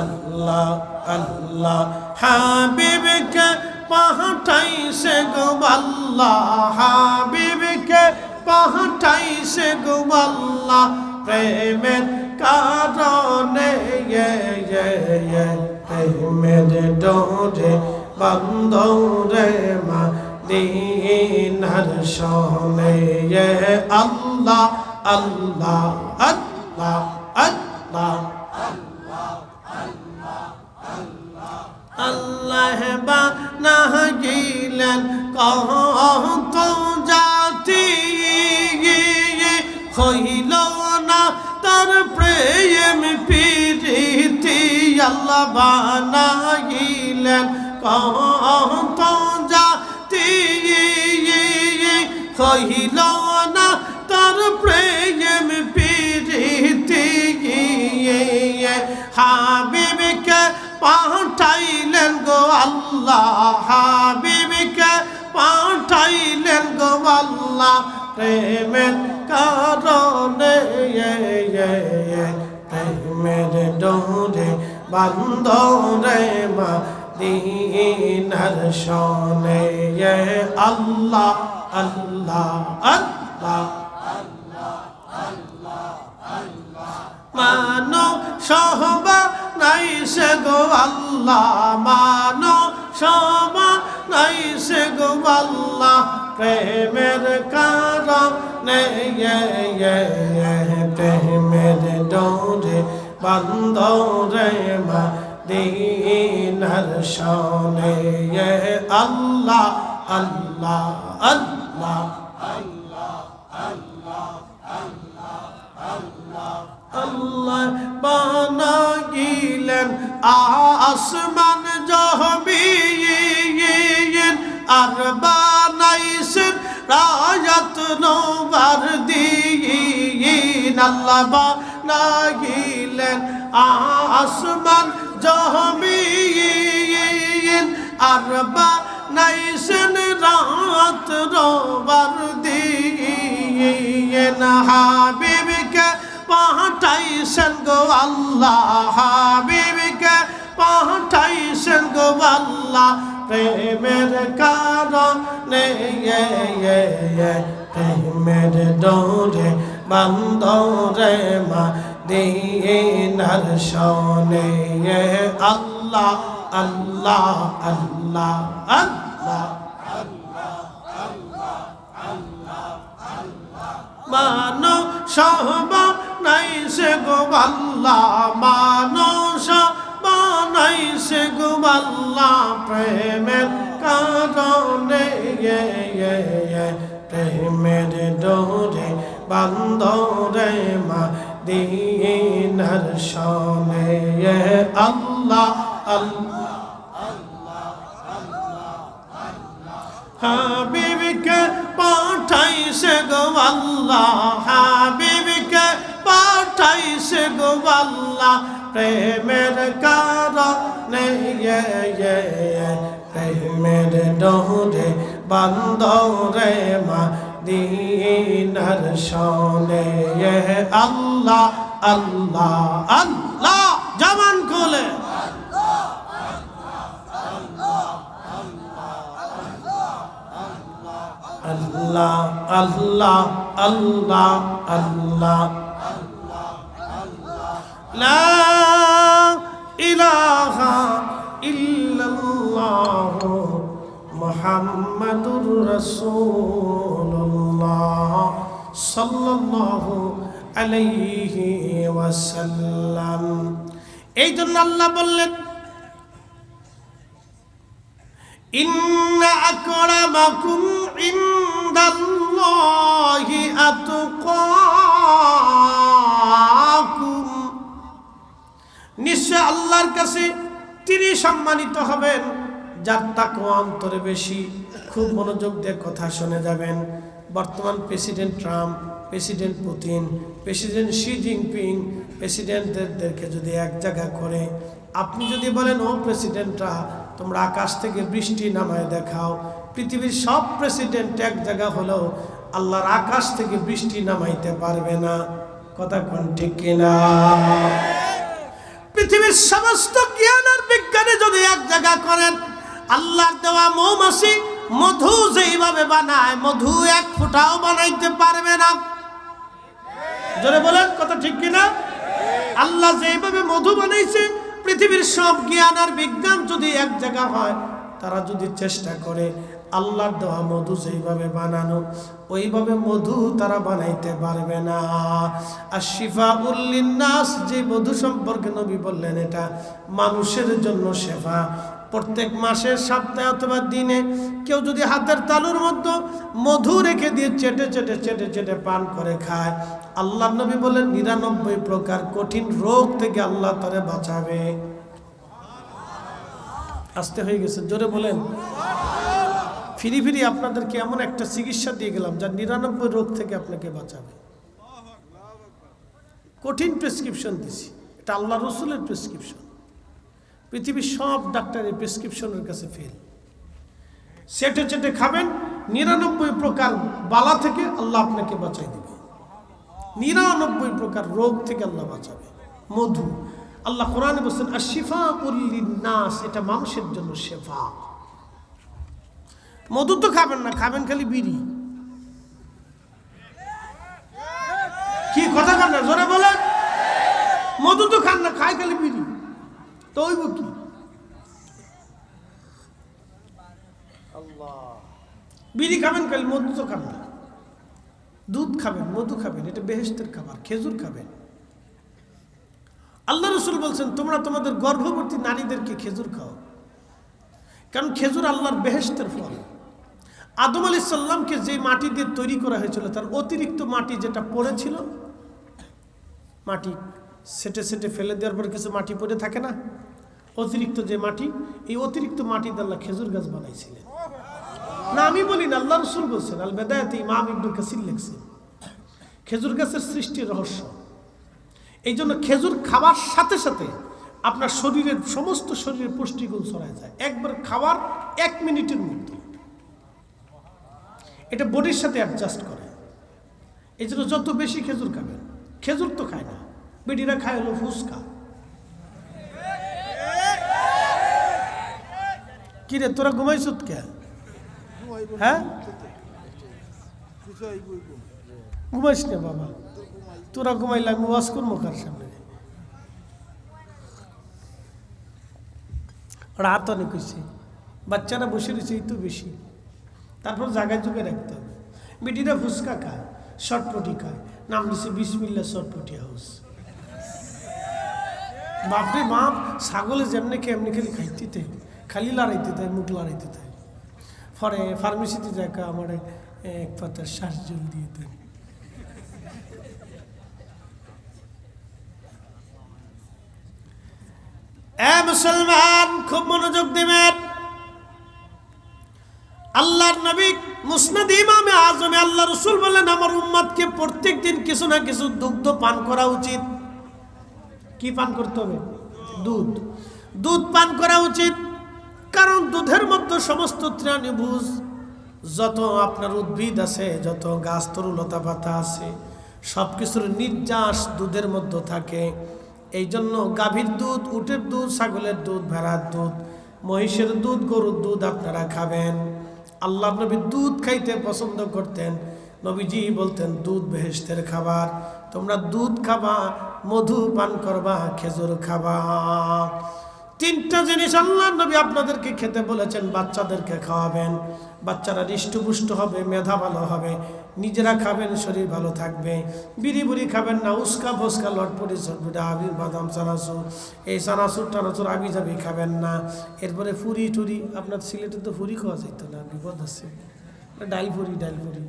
S1: আল্লাহ আল্লাহ হাবিবকে পাঠাইছে গো আল্লাহ হাবিবকে পাঠাইছে গো আল্লাহ প্রেমের কারণে প্রেমের ডোরে বান্দরে মদিনার শোনে আল্লাহ আল্লাহ আল্লাহ আল্লাহ আল্লাহ বানা গিলেন কত জাতি হইল না তার প্রেম প্রীতি আল্লাহ বানা গিলেন কত জাতি হইল না তার প্রেম প্রীতি হাবিবকে পাঠাইলেন গো আল্লাহ হাবিবকে পাঠাইলেন গো আল্লাহ প্রেমের কারণে প্রেমের ডোরে বান্দরে মদিনার শোনে আল্লাহ আল্লাহ আল্লাহ মানো সবানাইছে গো আল্লাহ মানো সবানাইছে গো আল্লাহ প্রেমের কারণে প্রেমের ডোরে বান্দরে মদিনার শোনে আল্লাহ আল্লাহ আল্লাহ আল্লাহ বানা গিলেন আসমান জমিন আর বানাইছেন রায়াত নওবার দিন আল্লাহ বানা গিলেন আসমান জমিন আর বানাইছেন রাত নওবার দিন হাবিবকে পাঠাইছেন গো আল্লাহ হাবিবকে পাঠাইছেন গো আল্লাহ প্রেমের কারণে প্রেমের ডোরে বান্দরে মদিনার শোনে আল্লাহ আল্লাহ আল্লাহ আল্লাহ মানো সবানাইছে গো আল্লাহ মানো সবানাইছে গো আল্লাহ প্রেমের কারণে প্রেমের ডোরে বান্দরে মদিনার শোনে আল্লাহ আল্লাহ হাবিবকে পাঠাইছে গো আল্লাহ হাবিবকে পাঠাইছে গো আল্লাহ প্রেমের কারণে প্রেমের ডোরে বান্দরে মদিনার শোনে আল্লাহ আল্লাহ আল্লাহ জবান খোলে আল্লাহ আল্লাহ আল্লাহ আল্লাহ লা ইলাহা ইল্লাল্লাহ মুহাম্মাদুর রাসূলুল্লাহ সাল্লাল্লাহু আলাইহি ওয়াসাল্লাম। এই জন্য আল্লাহ বললেন ইন্না আকরামাকুম ইনদাল্লাহি আতকাকুম আল্লাহর কাছে তিনি সম্মানিত হবেন যার তাকওয়া অন্তরে বেশি। খুব মনোযোগ দিয়ে কথা শুনে যাবেন। বর্তমান president Trump, president Putin, president Xi Jinping, প্রেসিডেন্টদেরকে যদি এক জায়গা করে আপনি যদি বলেন, ও প্রেসিডেন্টরা তোমরা আকাশ থেকে বৃষ্টি নামায় দেখাও, পৃথিবীর সব প্রেসিডেন্ট এক জায়গা হলেও আল্লাহর আকাশ থেকে বৃষ্টি নামাইতে পারবে না। কথা কোন ঠিক কিনা? পৃথিবীর সমস্ত জ্ঞান আর বিজ্ঞানে যদি এক জায়গা করেন, আল্লাহর দেওয়া মৌমাছি মধু যেইভাবে বানায়, মধু এক ফোঁটাও বানাইতে পারবে না। জোরে বলেন, কথা ঠিক কিনা? আল্লাহ যেইভাবে মধু বানাইছে, পৃথিবীর সব জ্ঞান আর বিজ্ঞান যদি এক জায়গা হয়, তারা যদি চেষ্টা করে আল্লাহর দেওয়া মধু যেইভাবে বানানো, ওইভাবে মধু তারা বানাইতে পারবে না। আর শিফাউল লিন্নাস, যে মধু সম্পর্কে নবী বললেন এটা মানুষের জন্য শেফা। প্রত্যেক মাসের সপ্তাহে অথবা দিনে কেউ যদি হাতের তালুর মধ্যে মধু রেখে দিয়ে চেটে চেটে চেটে চেটে পান করে খায়, আল্লাহ নবী বলেন 99 প্রকার কঠিন রোগ থেকে আল্লাহ তারে বাঁচাবে। আসতে হয়ে গেছে, জোরে বলেন। ফিরি ফিরি আপনাদেরকে এমন একটা চিকিৎসা দিয়ে গেলাম যা 99 রোগ থেকে আপনাকে বাঁচাবে। কঠিন প্রেসক্রিপশন দিছি, এটা আল্লাহ রসুলের প্রেসক্রিপশন। পৃথিবীর সব ডাক্তারের প্রেসক্রিপশনের কাছে ফেল। চেটে চেটে খাবেন, 99 প্রকার বালা থেকে আল্লাহ আপনাকে বাঁচাই দেবে। 99 প্রকার রোগ থেকে আল্লাহ বাঁচাবে। মধু, আল্লাহ কোরআনে বলছেন আশিফাউল লিন্নাস, এটা মানুষের জন্য শেফা। মধু তো খাবেন না, খাবেন খালি বিড়ি। কি কথা বলেন না, জোরে বলেন। মধু তো খান না, খায় খালি বিড়ি, তো ওই কি? বিড়ি খাবেন খালি, মধু তো খান না। দুধ খাবেন, মধু খাবেন, এটা বেহেশতের খাবার। খেজুর খাবেন। আল্লাহ রসুল বলছেন তোমরা তোমাদের গর্ভবতী নারীদেরকে খেজুর খাও, কারণ খেজুর আল্লাহর বেহেশতের ফল। আদম আলাইহিস সালামকে যে মাটি দিয়ে তৈরি করা হয়েছিল, তার অতিরিক্ত মাটি যেটা পড়েছিল, মাটি সেটে সেটে ফেলে দেওয়ার পর কিছু মাটি পড়ে থাকে না, অতিরিক্ত যে মাটি, এই অতিরিক্ত মাটি দিয়ে আল্লাহ খেজুর গাছ বানাইছিলেন। না আমি বলি না, আল্লাহ রসুল বলছেন। আল বেদায়াতে ইমাম ইবনে কাসির লিখছেন খেজুর গাছের সৃষ্টির রহস্য। এই জন্য খেজুর খাওয়ার সাথে সাথে আপনার শরীরের সমস্ত শরীরের পুষ্টিগুণ ছড়ায় যায় একবার খাওয়ার 1 মিনিটের মধ্যে। এটা বডির সাথে অ্যাডজাস্ট করে। এই জন্য যত বেশি খেজুর খাবেন। খেজুর তো খায় না, বেডিরা খায় হলো ফুচকা। কিরে তোরা ঘুমাইছত কে? হ্যাঁ ঘুমাইস না বাবা, তোরা ঘুমাইলে আমি ওয়াজ করবো কার সামনে? ওরা হাত অনেক হয়েছে, বাচ্চারা বসে রয়েছে, এই তো বেশি। তারপর জায়গায় যুগে রাখতে হবে। বেটিরা ফুচকা খায়, শর্টপটি খায়, নাম দিচ্ছে বিসমিল্লাহ শর্টপটি হাউস। বাপরে বাপ, ছাগলে যেমনি খেয়ে এমনি খালি খাইতে, খালি লড়াইতে দেয়, মুখ লড়াইতে দেয়। পরে ফার্মেসিতে যায়, আমার 1 পাতার শ্বাস জল দিয়ে দেন। মুসলমান খুব মনোযোগ দিবেন। আল্লাহর নবী মুসনাদ ইমামে আজমে আল্লাহ রসুল বলেন আমার উম্মতকে প্রত্যেক দিন কিছু না কিছু দুগ্ধ পান করা উচিত। কি পান করতে হবে? দুধ। দুধ পান করা উচিত, কারণ দুধের মধ্যে সমস্ত তৃণভোজ যত আপনার উদ্ভিদ আছে, যত গাছ তরুলতা পাতা আছে, সব কিছুর নির্যাস দুধের মধ্যে থাকে। এই জন্য গাভীর দুধ, উটের দুধ, ছাগলের দুধ, ভেড়ার দুধ, মহিষের দুধ, গরুর দুধ আপনারা খাবেন। আল্লাহ নবী দুধ খাইতে পছন্দ করতেন। নবীজি বলতেন দুধ বেহেশতের খাবার, তোমরা দুধ খাবা, মধু পান করবা, খেজুর খাবা। 3টা জিনিস আল্লাহ নবী আপনাদেরকে খেতে বলেছেন, বাচ্চাদেরকে খাওয়াবেন। বাচ্চারা হৃষ্টপুষ্ট হবে, মেধা ভালো হবে, নিজেরা খাবেন, শরীর ভালো থাকবে। বিড়ি বুড়ি খাবেন না, উস্কা ফস্কা লটপটি চটপটি আবির বাদাম চানাচুর, এই চানাচুর টানাচুর আবি যাবি খাবেন না। এরপরে ফুরি টুরি, আপনার সিলেটে তো ফুরি খাওয়া যেত না, বিপদ আছে। ডাল ফুরি, ডাল ফুরি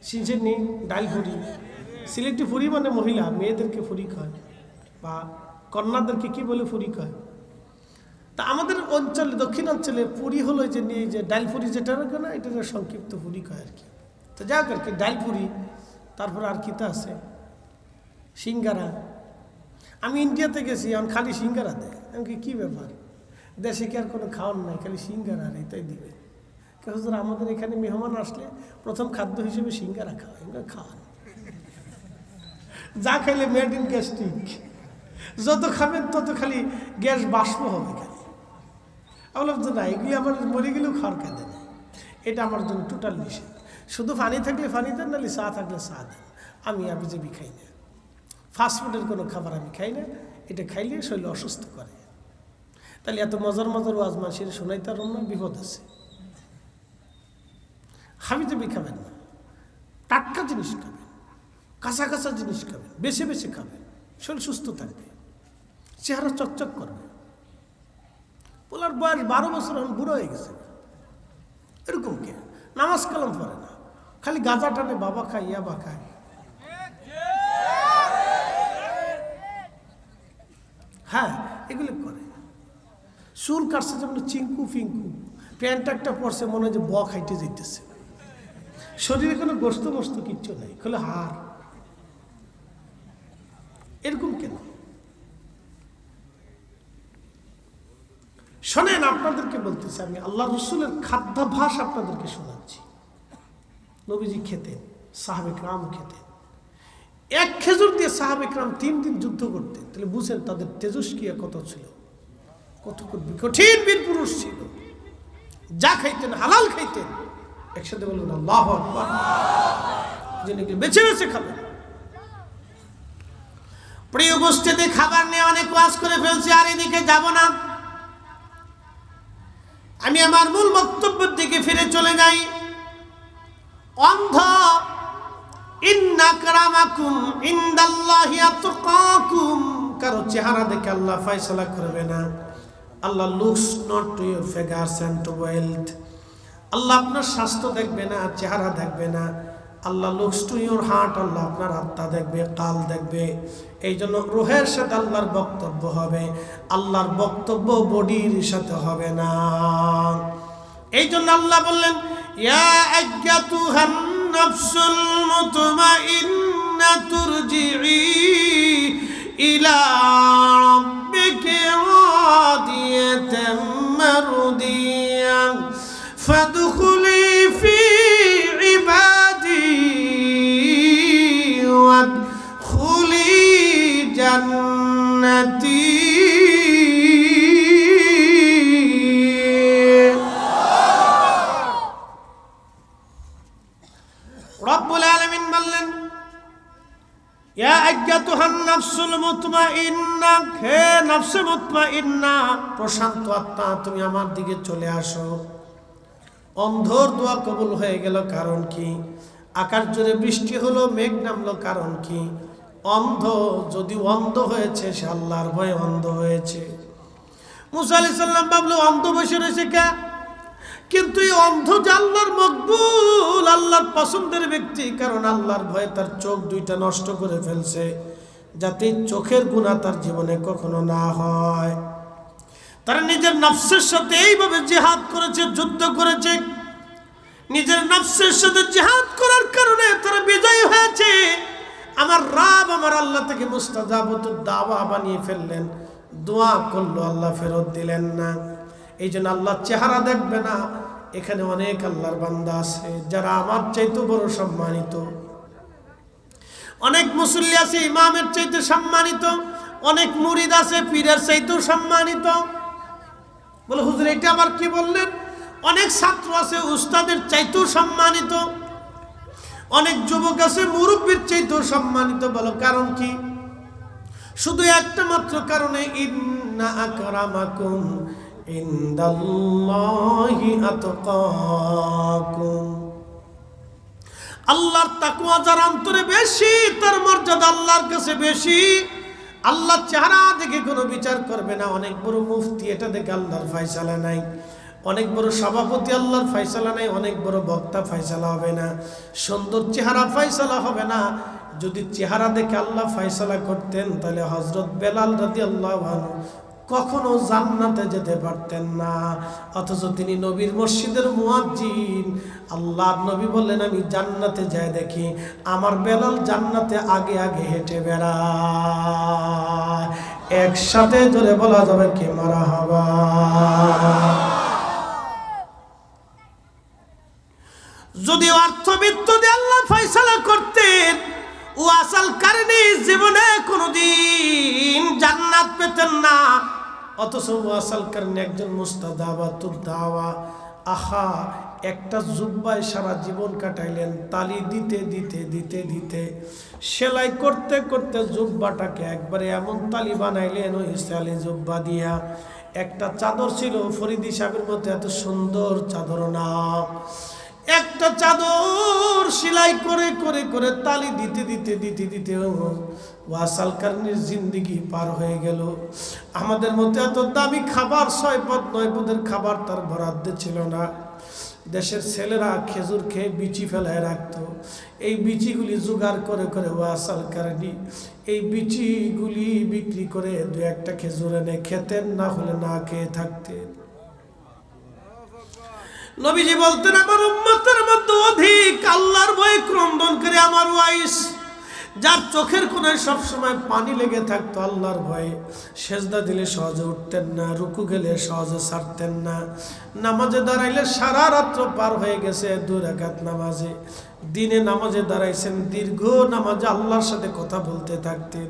S1: শিনছেন নি? ডাল ফুরি, সিলেটি ফুরি মানে মহিলা মেয়েদেরকে ফুরি খায়, বা কন্যাদেরকে কি বলে পুরি কয়? তা আমাদের অঞ্চলে, দক্ষিণাঞ্চলে পুরি হলো যে নিয়ে যে ডাল পুরি যেটা রাখে না, এটা সংক্ষিপ্ত পুরি কয় আর কি। তো যাক আর কি, ডাল পুরি, তারপর আর কি তো আছে, সিঙ্গারা। আমি ইন্ডিয়াতে গেছি, এখন খালি সিঙ্গারা দেয়। আমি কি ব্যাপার, দেশে কি আর কোনো খাওয়ার নাই, খালি সিঙ্গারা আর এটাই দিবে? হুজুর আমাদের এখানে মেহমান আসলে প্রথম খাদ্য হিসেবে সিঙ্গারা খাওয়াই। খাওয়ান, যা খাইলে মেড ইন গ্যাস্ট্রিক, যত খাবেন তত খালি গ্যাস বাষ্প হবে খালি। আমি বললাম যে না, এগুলি আমার মরে গেলেও খাওয়ার কাজে নেই, এটা আমার জন্য টোটাল নিষেধ। শুধু পানি থাকলে পানি দেন, নাহলে চা থাকলে চা দেন। আমি আবিজাবি খাই না, ফাস্টফুডের কোনো খাবার আমি খাই না, এটা খাইলে শরীর অসুস্থ করে। তাহলে এত মজার মজার ওয়াজ মানুষের শোনাইতে পারুন না, বিপদ আছে। হাবিজাবি খাবেন না, টাটকা জিনিস খাবেন, কাঁচা কাঁচা জিনিস খাবেন, বেছে বেছে খাবেন, শরীর সুস্থ থাকবে, চেহারা চকচক করবে। বলার বয়স 12 বছর, এখন বুড়ো হয়ে গেছে। এরকম কে নামাজ কালাম পড়ে না, খালি গাঁজা টানে, বাবা খায়, ইয়াবা খায়। হ্যাঁ, এগুলো করে। চুল কাটছে যেমন চিঙ্কু ফিঙ্কু, প্যান্ট একটা পরছে মনে হয় যে ব খাইতে যেতেছে, শরীরে কোনো গোস্ত মস্ত কিচ্ছু নাই, খোলে হাড়। এরকম কেন? শোনেন, আপনাদেরকে বলতেছি আমি, আল্লাহ রসুলের খাদ্যাভ্যাস আপনাদেরকে শোনাচ্ছি। নবীজি খেতেন, সাহাবে কেরাম খেতেন। এক খেজুর দিয়ে সাহাবে কেরাম 3 দিন যুদ্ধ করতেন। তাহলে বুঝেন তাদের তেজস্ক্রিয়া কত ছিল, কত কঠিন বীর পুরুষ ছিল। যা খাইতেন হালাল খাইতেন। একসাথে বলুন আল্লাহু আকবার। যেদিকে বেছে বেছে খাবেন। প্রিয় গোষ্ঠীতে খাবার নিয়ে অনেক ওয়াজ করে ফেলছি, আর এদিকে যাব না। আমি আমার মূল বক্তব্যের দিকে ফিরে চলে যাই। অন্ধ, ইন্না আকরামাকুম ইনদাল্লাহি আতকাকুম, কারো চেহারা দেখে আল্লাহ ফয়সালা করবে না। Allah looks not to your figures and to wealth. আল্লাহ আপনার স্বাস্থ্য দেখবে না, চেহারা দেখবে না। Allah looks to your heart, আল্লাহ আপনার আত্মা দেখবে, কাল দেখবে। এই জন্য রুহের সাথে আল্লাহর বক্তব্য হবে, আল্লাহর বক্তব্য বডির সাথে হবে না। এই জন্য আল্লাহ বললেন, ইয়া আইয়াতুহান নাফসুল মুতমাইন্না তুরজিই ইলা রাব্বিকি রাদিয়াতাম মারদিয়া ফাদখুলি ফি ইবাদি ওয়াদখুলি জান্নাতি। রব্বুল আলামিন বললেন, ইয়া আইয়াতুহান নাফসুল মুতমাইন্না, হে নফসে মুতমাইন্না, প্রশান্ত আত্মা, তুমি আমার দিকে চলে আসো। অন্ধর দোয়া কবুল হয়ে গেল, কারণ কি? আকাশ জুড়ে বৃষ্টি হলো, মেঘ নামলো, কারণ কি? অন্ধ। যদি অন্ধ হয়েছে, সে আল্লাহর ভয়ে অন্ধ হয়েছে। মুসা আলাইহিস সালাম ভাবলো অন্ধ বসে রয়েছে কে? কিন্তু এই অন্ধ যে আল্লাহর মকবুল, আল্লাহর পছন্দের ব্যক্তি, কারণ আল্লাহর ভয়ে তার চোখ 2টা নষ্ট করে ফেলছে, যাতে চোখের গুনাহ তার জীবনে কখনো না হয়। তারা নিজের নফসের সাথে এইভাবে জিহাদ করেছে, যুদ্ধ করেছে। নিজের নফসের সাথে জিহাদ করার কারণে তারা বিজয়ী হয়েছে। আমার রব, আমার আল্লাহ থেকে মুস্তাজাবুদ দাওয়া বানিয়ে ফেললেন। দোয়া করলো, আল্লাহ ফেরত দিলেন না। এই জন্য আল্লাহ চেহারা দেখবে না। এখানে অনেক আল্লাহর বান্দা আছে যারা আমার চাইতে বড় সম্মানিত। অনেক মুসল্লি আছে ইমামের চাইতে সম্মানিত, অনেক মুরিদ আছে পীরের চাইতেও সম্মানিত। বলে হুজুর এটা আবার কি বললেন? অনেক ছাত্র আছে উস্তাদের চাইতেও সম্মানিত, অনেক যুবক আছে মুরব্বীর চাইতেও সম্মানিত। বলো কারণ কি? শুধু একটা মাত্র কারণে, ইন্না আকরামাকুম ইনদাল্লাহি আতকাকুম। আল্লাহর তাকওয়া যার অন্তরে বেশি, তার মর্যাদা আল্লাহর কাছে বেশি। আল্লাহ চেহারা দেখে কোনো বিচার করবে না। অনেক বড় মুফতি, এটা দেখে আল্লাহর ফয়সালা নাই। অনেক বড় সভাপতি আল্লাহর ফয়সালা নাই, অনেক বড় বক্তা ফয়সালা হবে না, সুন্দর চেহারা ফয়সালা হবে না। যদি চেহারা দেখে আল্লাহ ফয়সালা করতেন তাহলে হযরত বেলাল রাদিয়াল্লাহু আনহু কখনো জান্নাতে যেতে পারতেন না। অথচ তিনি নবীর মসজিদের মুয়াজ্জিন। আল্লাহর নবী বললেন, আমি জান্নাতে যাই দেখি আমার বেলাল জান্নাতে আগে আগে হেঁটে বেড়ায়। একসাথে জোরে বলা যাবে কি মারহাবা। যদি অর্থবিত্ত দিয়ে আল্লাহ ফয়সালা করতেন, ওয়াসাল কারণে জীবনে কোনোদিন জান্নাত পেতেন না। অথচ ওয়াসাল কারণে একজন মুস্তাদাবাতুদ দাওয়া, আহা একটা জুব্বায় সারা জীবন কাটাইলেন, তালি দিতে দিতে দিতে দিতে সেলাই করতে করতে জুব্বাটাকে একবারে এমন তালি বানাইলেন, ওই সালি জুব্বা দিয়া একটা চাদর ছিল ফরিদি সাহেবের মতো এত সুন্দর চাদর না, একটা চাদর সেলাই করে করে করে তালি দিতে দিতে দিতে দিতে ওয়াসাল কারণের জিন্দিগি পার হয়ে গেল। আমাদের মধ্যে এত দামি খাবার 6 পদ 9 পদের খাবার তার বরাদ্দ ছিল না। দেশের ছেলেরা খেজুর খেয়ে বিচি ফেলায় রাখতো, এই বিচিগুলি জোগাড় করে করে ওয়াসাল কারণী এই বিচিগুলি বিক্রি করে 2-1টা খেজুর এনে খেতেন, না হলে না খেয়ে থাকতেন। নবীজি বলতেন, আমার উম্মতের মধ্যে অধিক আল্লাহর ভয়ে ক্রন্দন করে আমার ওয়াইস, যার চোখের কোণায় সবসময় পানি লেগে থাকতো আল্লাহর ভয়ে, সেজদা দিলে সহজে উঠতেন না, রুকু গেলে সহজে ছাড়তেন না, নামাজে দাঁড়াইলে সারা রাত্র পার হয়ে গেছে 2 রাকাত নামাজে, দিনে নামাজে দাঁড়াইছেন, দীর্ঘ নামাজে আল্লাহর সাথে কথা বলতে থাকতেন,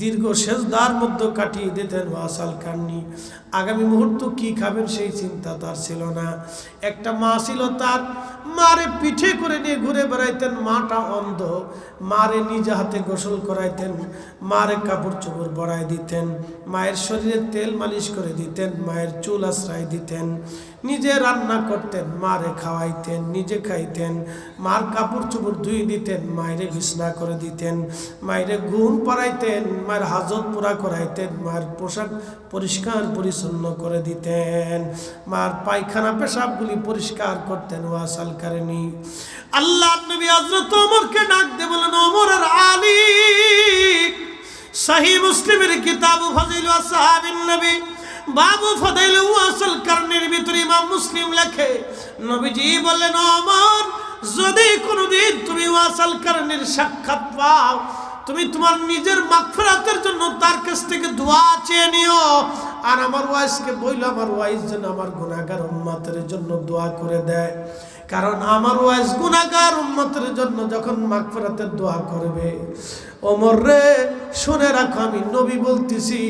S1: দীর্ঘ সেজদার মধ্যে কাটিয়ে দিতেন ওয়াসাল কারণী। আগামী মুহূর্ত কি খাবেন সেই চিন্তা তার ছিল না। একটা মা ছিল, তার মারে পিঠে করে নিয়ে ঘুরে বেড়াইতেন, মাটা অন্ধ, মারে নিজে হাতে গোসল করাইতেন, মারে কাপড় চোপড় বড়াই দিতেন, মায়ের শরীরে তেল মালিশ করে দিতেন, মায়ের চুল আশ্রয় দিতেন, নিজে রান্না করতেন, মারে খাওয়াইতেন, নিজে খাইতেন, মার কাপড় চোপড় ধুয়ে দিতেন, মায়েরে বিছনা করে দিতেন, মায়েরে ঘুম পাড়াইতেন, মায়ের হাজত পুরা করাইতেন, মায়ের পোশাক পরিষ্কার পরিচ্ছন্ন করে দিতেন, মার পায়খানা পেশাবগুলি পরিষ্কার করতেন ওয়াসাল কারণী। আল্লাহ নবী হযরত ওমরকে ডাক দিয়ে বলেন, ওমরের আলী, সহিহ মুসলিমের কিতাব ফাজিল আসহাবিন নবী বাবু ফাদাইল ওয়াসাল কারণীর ভিতরে ইমাম মুসলিম লেখে, নবীজি বললেন, ওমর যদি কোনোদিন তুমি ওয়াসাল কারণীর সাক্ষাৎ পাও, তুমি তোমার নিজের মাগফিরাতের জন্য তার কাছ থেকে দোয়া চেয়ে নিও, আর আমার ওয়াইসকে বইল আমার ওয়াইস যেন আমার গুনাহগার উম্মতের জন্য দোয়া করে দেয়, কারণ আমার ওয়াইস গুনাহগার উম্মতের জন্য যখন মাগফিরাতের দোয়া করবে, ওমর রে শুনে রাখো আমি নবী বলতেছি,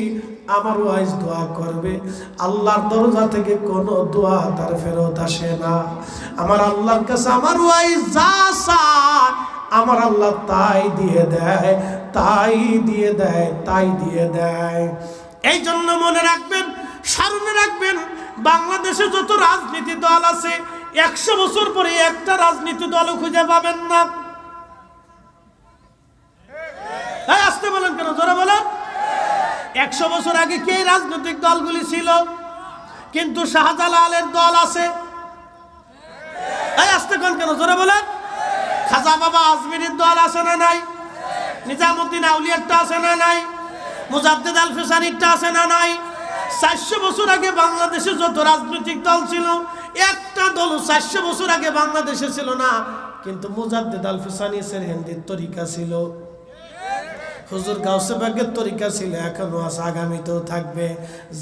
S1: আমার ওয়াইস দোয়া করবে, আল্লাহর দরজা থেকে কোনো দোয়া তার ফেরত আসে না। আমার আল্লাহর কাছে আমার ওয়াইস যা চায় আমার আল্লাহ তাই দিয়ে দেয়, তাই দিয়ে দেয়, তাই দিয়ে দেয়। এই জন্য মনে রাখবেন, স্মরণে রাখবেন, বাংলাদেশে যত রাজনীতি দল আছে 100 বছর পরে একটা রাজনীতি দলও খুঁজে পাবেন না। আসতে বলেন কেন, জোরে বলেন। 100 বছর আগে কে রাজনৈতিক দলগুলি ছিল? কিন্তু শাহজালালের দল আছে। আসতে কোন কেন, জোরে বলেন। খাজা বাবা আজমিরের দল আছে না নাই? নিজামুদ্দিন আউলিয়ারটা আছে না নাই? মুজাদ্দিদ আল ফিসানিরটা আছে না নাই? 400 বছর আগে বাংলাদেশে যত রাজনৈতিক দল ছিল, একটা দল 400 বছর আগে বাংলাদেশে ছিল না, কিন্তু মুজাদ্দিদ আল ফিসানি সেরহিন্দির তরিকা ছিল, হুজুর গাউসে বাগের তরিকা ছিল, এখনো আছে, আগামীতেও থাকবে।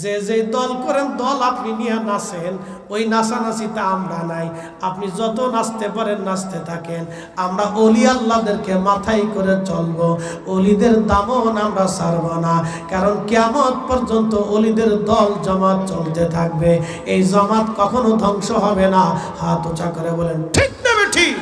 S1: যে যে দল করেন, দল আপনি নিয়ে নাচেন, ওই নাচানাচিতে আমরা নাই। আপনি যত নাচতে পারেন নাচতে থাকেন, আমরা অলি আল্লাহদেরকে মাথায় করে চলবো, অলিদের দামন আমরা ছাড়ব না, কারণ কিয়ামত পর্যন্ত অলিদের দল জমাত চলতে থাকবে, এই জমাত কখনো ধ্বংস হবে না। হাত উঁচা করে বলেন ঠিক না ঠিক?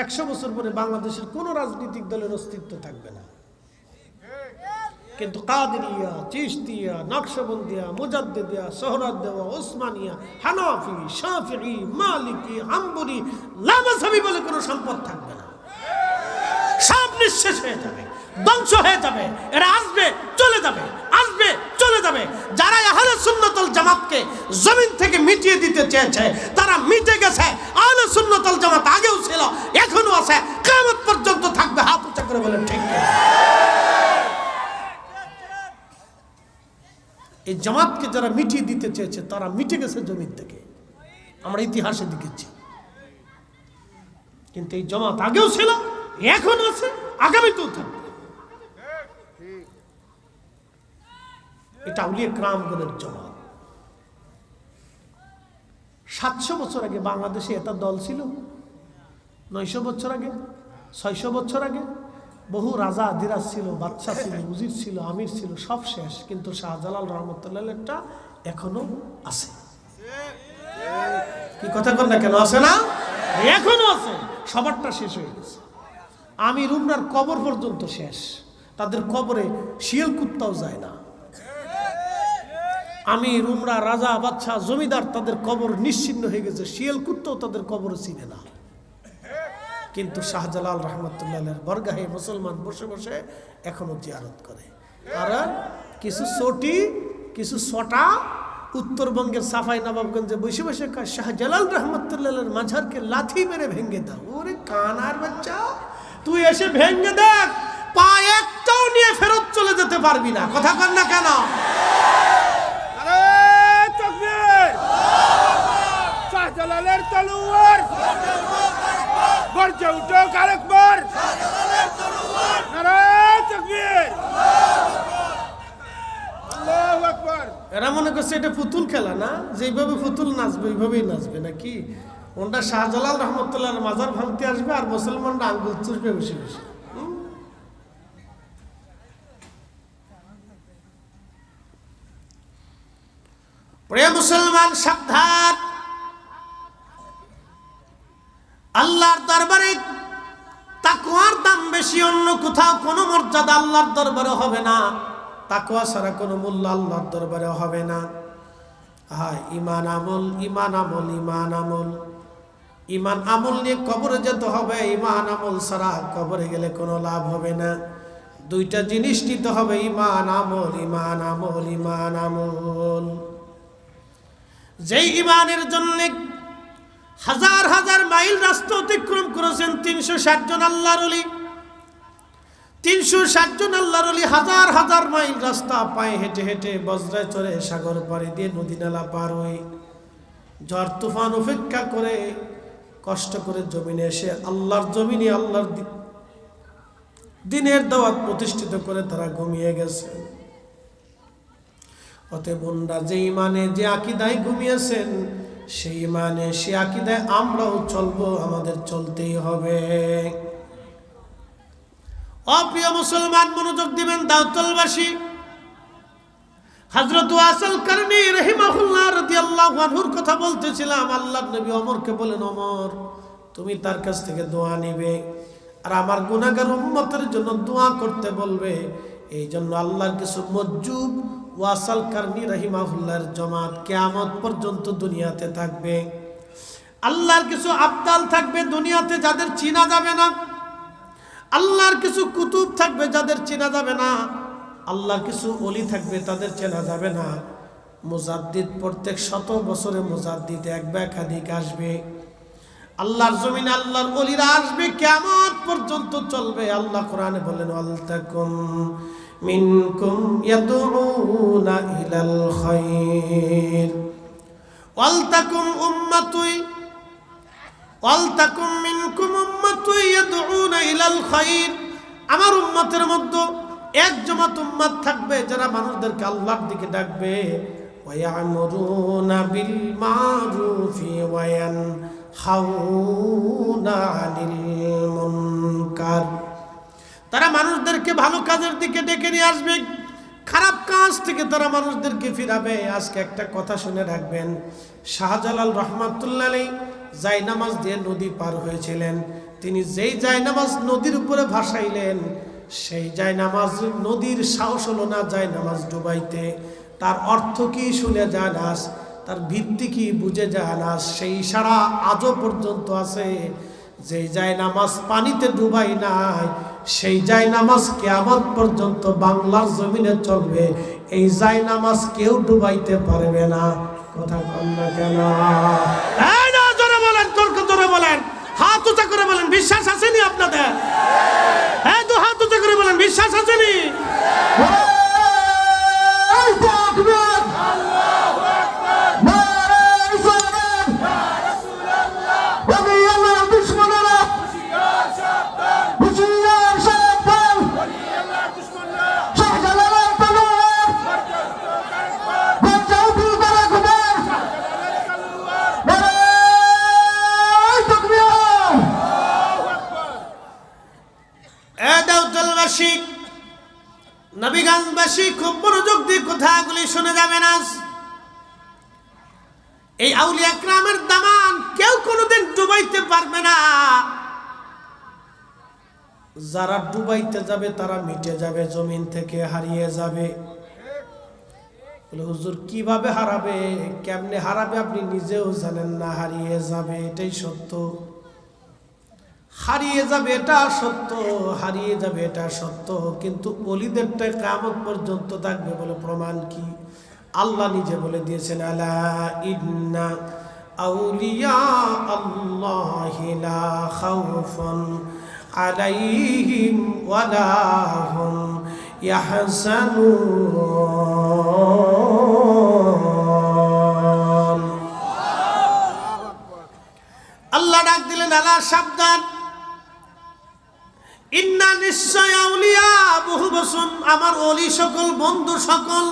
S1: 100 বছর পরে বাংলাদেশের কোন রাজনৈতিক দলের অস্তিত্ব থাকবে না, কিন্তু কাদেরিয়া, চিশতিয়া, নকশবন্দিয়া, মুজাদ্দিদিয়া, সোহরাওয়ার্দিয়া, ওসমানিয়া, হানাফি, শাফিঈ, মালিকি, হাম্বলি, লামাযহাবি বলে কোনো সম্পদ থাকবে না। সব নিঃশেষ হয়ে যাবে, ধ্বংস হয়ে যাবে। এরা আসবে চলে যাবে, আসবে চলে যাবে। যারা আহলে সুন্নাত ওয়াল জামাতকে জমিন থেকে মিটিয়ে দিতে চেয়েছে তারা মিটে গেছে। আহলে সুন্নাত ওয়াল জামাত আগেও ছিল, এখনো আছে, কিয়ামত পর্যন্ত থাকবে। হাত উঁচা করে বলেন ঠিক না? এই জামাতকে যারা মিটিয়ে দিতে চেয়েছে তারা মিটে গেছে জমিন থেকে, আমরা ইতিহাসে দেখেছি। কিন্তু এই জামাত আগেও ছিল, এখন আছে, আগামীতেও থাকবে। এটা আউলিয়া কিরামগণের জামাত। 700 বছর আগে বাংলাদেশে এটা দল ছিল, 900 বছর আগে, 600 বছর আগে বহু রাজা আদিরাজ ছিল, বাদশা ছিল, উজির ছিল, আমির ছিল, সব শেষ। কিন্তু শাহজালাল রহমতুল্লাহটা এখনো আছে। কি কথা কর না কেন? আছে না? এখনো আছে। সবারটা শেষ হয়ে গেছে। আমির উমরার কবর পর্যন্ত শেষ, তাদের কবরে শিয়াল কুত্তাও যায় না। আমির উমরা, রাজা, বাদশা, জমিদার, তাদের কবর নিশ্চিহ্ন হয়ে গেছে, শিয়াল কুত্তাও তাদের কবর চিনে না। কিন্তু শাহজালাল রহমতুল্লাহের বরগাহে মুসলমান বসে বসে এখনো জিয়ারত করে। আর কিছু চটি, কিছু ছটা উত্তরবঙ্গের সাফাই নবাবগঞ্জে বসে বসে শাহজালাল রহমতুল্লাহের মাঝারকে লাথি মেরে ভেঙে দাও। ওরে কানার বাচ্চা, তুই এসে ভেঙে দেখ, পা একটাও নিয়ে ফেরত চলে যেতে পারবি না। কথা কর না কেন?
S2: শাহজালালের তলোয়ার গর্জে উঠো আরেকবার, নারায়ে তাকবীর, আল্লাহু আকবার।
S1: এরা মনে করছে এটা পুতুল খেলা না, যেভাবে পুতুল নাচবে ওইভাবেই নাচবে নাকি? ওটা শাহজালাল রহমতুল্লাহ মাজার ভাঙতে আসবে আর মুসলমানরা আঙ্গুল চুষবে বসে বসে। প্রিয় মুসলমান সাবধান, আল্লাহর দরবারে তাকওয়ার দাম বেশি, অন্য কোথাও কোনো মর্যাদা আল্লাহর দরবারে হবে না। তাকওয়া ছাড়া কোনো মূল্য আল্লাহর দরবারে হবে না। ইমান আমল, ইমান আমল, ইমান আমল, ইমান আমল নিয়ে কবরে যেতে হবে। ইমান আমল ছাড়া কবরে গেলে কোনো লাভ হবে না। দুইটা জিনিস নিতে হবে, ইমান আমল, ইমান আমল, ইমান আমল। যেই ইমানের জন্য হাজার হাজার মাইল রাস্তা অতিক্রম করেছেন 360 জন আল্লাহর ওলি, 360 জন আল্লাহর ওলি হাজার হাজার মাইল রাস্তা পায়ে হেঁটে হেঁটে, বজ্রায় চড়ে, সাগর পাড়ি দিয়ে, নদী নালা পার হয়ে, ঝড় তুফান উপেক্ষা করে, কষ্ট করে জমিনে এসে আল্লাহর জমিনে আল্লাহর দিনের দাওয়াত প্রতিষ্ঠিত করে তারা ঘুমিয়ে গেছে। অতএব বোনরা, যে ইমানে, যে আকীদায় ঘুমিয়েছেন, সেই ইমানে, সে আকীদায় আমরাও চলবো, আমাদের চলতেই হবে। অপ্রিয় মুসলমান, মনোযোগ দিবেন। দাউতলবাসী হযরত ওয়াসিল কারনী রাহিমাহুল্লাহ রাদিয়াল্লাহু আনহুর কথা বলতেছিলাম। আল্লাহর নবী ওমরকে বলেন, ওমর তুমি তার কাছ থেকে দোয়া নিবে আর আমার গুনাহগার উম্মতের জন্য দোয়া করতে বলবে। এই জন্য আল্লাহর কিছু মজজুব ওয়াসিল কারনী রাহিমাহুল্লাহর জামাত কিয়ামত পর্যন্ত দুনিয়াতে থাকবে। আল্লাহর কিছু আবদাল থাকবে দুনিয়াতে যাদের চিনা যাবে না। আল্লাহর কিছু কুতুব থাকবে যাদের চেনা যাবে না। আল্লাহর কিছু ওলি থাকবে তাদের চেনা যাবে না। মুজাদ্দিদ প্রত্যেক 100 বছরে মুজাদ্দিদ এক বা একাধিক আসবে। আল্লাহর জমিনে আল্লাহর ওলিরা আসবে, কিয়ামত পর্যন্ত চলবে। আল্লাহ কোরআনে বলেন, ওয়ালতাকুম মিনকুম ইয়াদউনা ইলাল খায়র, ওয়ালতাকুম উম্মাতুই, ওয়ালতাকুম মিনকুম উম্মাতুন ইয়াদউনা ইলাল খায়র। আমার উম্মতের মধ্যে এক জামাত উম্মত থাকবে যারা মানুষদেরকে আল্লাহর দিকে ডাকবে। ওয়া ইয়ামুরুনা বিল মারুফি ওয়া ইয়ানহাউনা আনিল মুনকার। তারা মানুষদেরকে ভালো কাজের দিকে ডেকে নিয়ে আসবে, খারাপ কাজ থেকে তারা মানুষদেরকে ফিরাবে। আজকে একটা কথা শুনে রাখবেন, শাহজালাল রহমাতুল্লাহ আলাইহি জায়নামাজ দিয়ে নদী পার হয়েছিলেন। তিনি যেই জায়নামাজ নদীর উপরে ভাসাইলেন, সেই জায়নামাজ নদীর সাহস হলো না জায়নামাজ ডুবাইতে। তার অর্থ কি শুনে যায় না, তার ভিত্তি কি বুঝে যায় না। সেই ইশারা আজও পর্যন্ত আছে। যেই জায়নামাজ পানিতে ডুবাই নাই, সেই জায়নামাজ কিয়ামত পর্যন্ত বাংলার জমিনে চলবে। এই জায়নামাজ কেউ ডুবাইতে পারবে না। কথা কম না কেন? এই না, জোরে বলেন, তর্ক জোরে বলেন, হাত উঁচা করে বলেন, বিশ্বাস আসেনি আপনাদের? হ্যাঁ, তো হাত উঁচা করে বলেন, বিশ্বাস আসেনি? নবীগঞ্জবাসী খুব মনোযোগ দিয়ে কথাগুলি শুনে যাবেন। আজ এই আউলিয়া কেরামের দামান কেউ কোনোদিন ডুবাইতে পারবে না। যারা ডুবাইতে যাবে তারা মিটে যাবে, জমিন থেকে হারিয়ে যাবে। বলে হুজুর কিভাবে হারাবে, কেমনে হারাবে আপনি নিজেও জানেন না। হারিয়ে যাবে, এটাই সত্য। হারিয়ে যাবে এটা সত্য, হারিয়ে যাবে এটা সত্য। কিন্তু ওলিদেরটা কিয়ামত পর্যন্ত থাকবে বলে প্রমাণ কি? আল্লাহ নিজে বলে দিয়েছেন, আলা ইন্না আউলিয়া আল্লাহি লা খাউফুন আলাইহিম ওয়ালা হুম ইয়াহজানুন। আল্লাহ ডাক দিলেন, আলা সাবধান, ইন্না নিশ্চয় আউলিয়া বহু বচন, আমার ওলি সকল, বন্ধু সকল।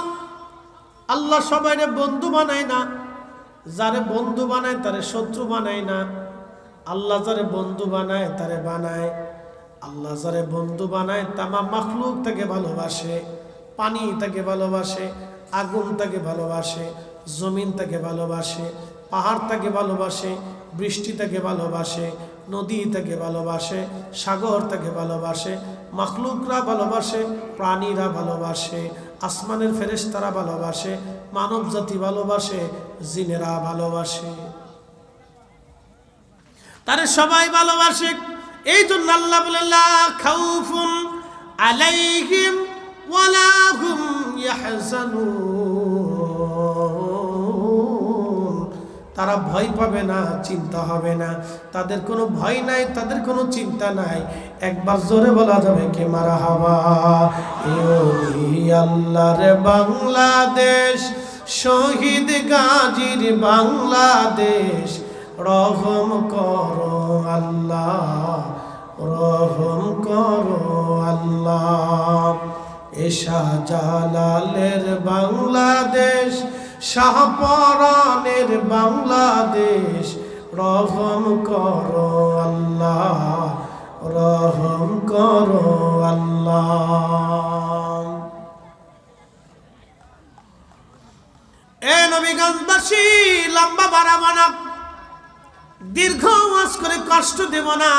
S1: আল্লাহ সবাইরে বন্ধু বানায় না, যারে বন্ধু বানায় তারে শত্রু বানায় না। আল্লাহ যারে বন্ধু বানায় তারে বানায়। আল্লাহ যারে বন্ধু বানায় তামাম মাখলুক তাকে ভালোবাসে। পানি তাকে ভালোবাসে, আগুন তাকে ভালোবাসে, জমিন তাকে ভালোবাসে, পাহাড় তাকে ভালোবাসে, বৃষ্টি তাকে ভালোবাসে, নদী তাকে ভালোবাসে, সাগর তাকে ভালোবাসে, মাখলুকরা ভালোবাসে, প্রাণীরা ভালোবাসে, আসমানের ফেরেশতারা ভালোবাসে, মানব জাতি ভালোবাসে, জিনেরা ভালোবাসে, তারা সবাই ভালোবাসে। এই জন্য আল্লাহ বলেন, লা খাউফুন আলাইহিম ওয়ালা হুম ইয়াহজানুন। তারা ভয় পাবে না, চিন্তা হবে না। তাদের কোনো ভয় নাই, তাদের কোনো চিন্তা নাই। একবার জোরে বলা যাবে কি মারহাবা। আল্লাহর বাংলাদেশ, শহীদ গাজীর বাংলাদেশ, রহম করো আল্লাহ, রহম করো আল্লাহ। এশা জালালের বাংলাদেশ, শাহপরানের বাংলাদেশ, রহম করো আল্লাহ, রহম করো আল্লাহ। এ নবীগঞ্জবাসী, লম্বা বাড়াবো না, দীর্ঘ ওয়াজ করে কষ্ট দেব না।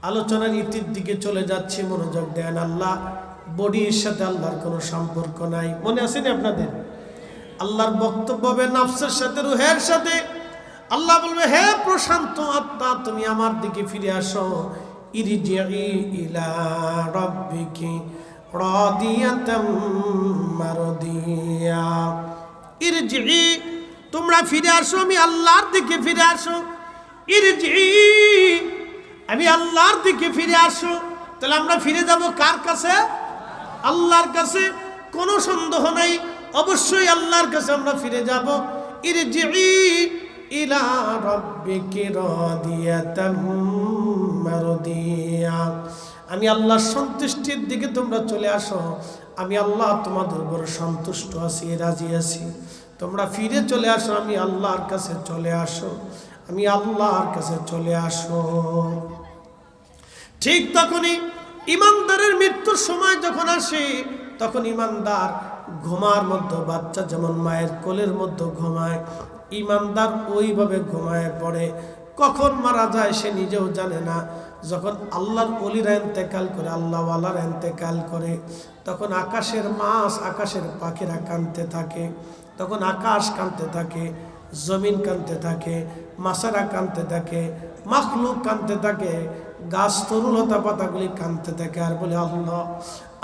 S1: আলোচনার ইতির দিকে চলে যাচ্ছি, মনোযোগ দেন। আল্লাহ বডির সাথে আল্লাহর কোনো সম্পর্ক নাই, মনে আছে না আপনাদের? আল্লাহর বক্তব্য হবে নফসের সাথে, রুহের সাথে। আল্লাহ বলবে, হে প্রশান্ত আত্মা, তুমি আমার দিকে ফিরে আসো। ইরজিই ইলা রাব্বিকি রাদিয়াতাম মারদিয়া। ইরজিই, তোমরা ফিরে আসো, আমি আল্লাহর দিকে ফিরে আসো। ইরজিই, আমি আল্লাহর দিকে ফিরে আসো। তাহলে আমরা ফিরে যাব কার কাছে? আল্লাহর কাছে। কোনো সন্দেহ নাই, অবশ্যই আল্লাহর কাছে আমরা ফিরে যাব। ইরজিই ইলা রাব্বিকি রাদিয়াতাম মারদিয়া। আমি আল্লাহর সন্তুষ্টির দিকে তোমরা চলে আসো। আমি আল্লাহ তোমাদের উপর সন্তুষ্ট আছি, রাজি আছি। তোমরা ফিরে চলে আসো, আমি আল্লাহর কাছে চলে আসো, আমি আল্লাহর কাছে চলে আসো। ঠিক তখনই ইমানদারের মৃত্যুর সময় যখন আসে, তখন ইমানদার ঘুমার মধ্যে, বাচ্চা যেমন মায়ের কোলের মধ্যে ঘুমায়, ইমানদার ওইভাবে ঘুমায় পড়ে, কখন মারা যায় সে নিজেও জানে না। যখন আল্লাহর ওলিরা ইন্তেকাল করে, আল্লাহওয়ালারা ইন্তেকাল করে, তখন আকাশের মাছ, আকাশের পাখিরা কাঁদতে থাকে, তখন আকাশ কাঁদতে থাকে, জমিন কাঁদতে থাকে, মাছেরা কাঁদতে থাকে, মাখলুক কাঁদতে থাকে, গাছ তরুলতা পাতাগুলি কাঁদতে থাকে, আর বলে আল্লাহ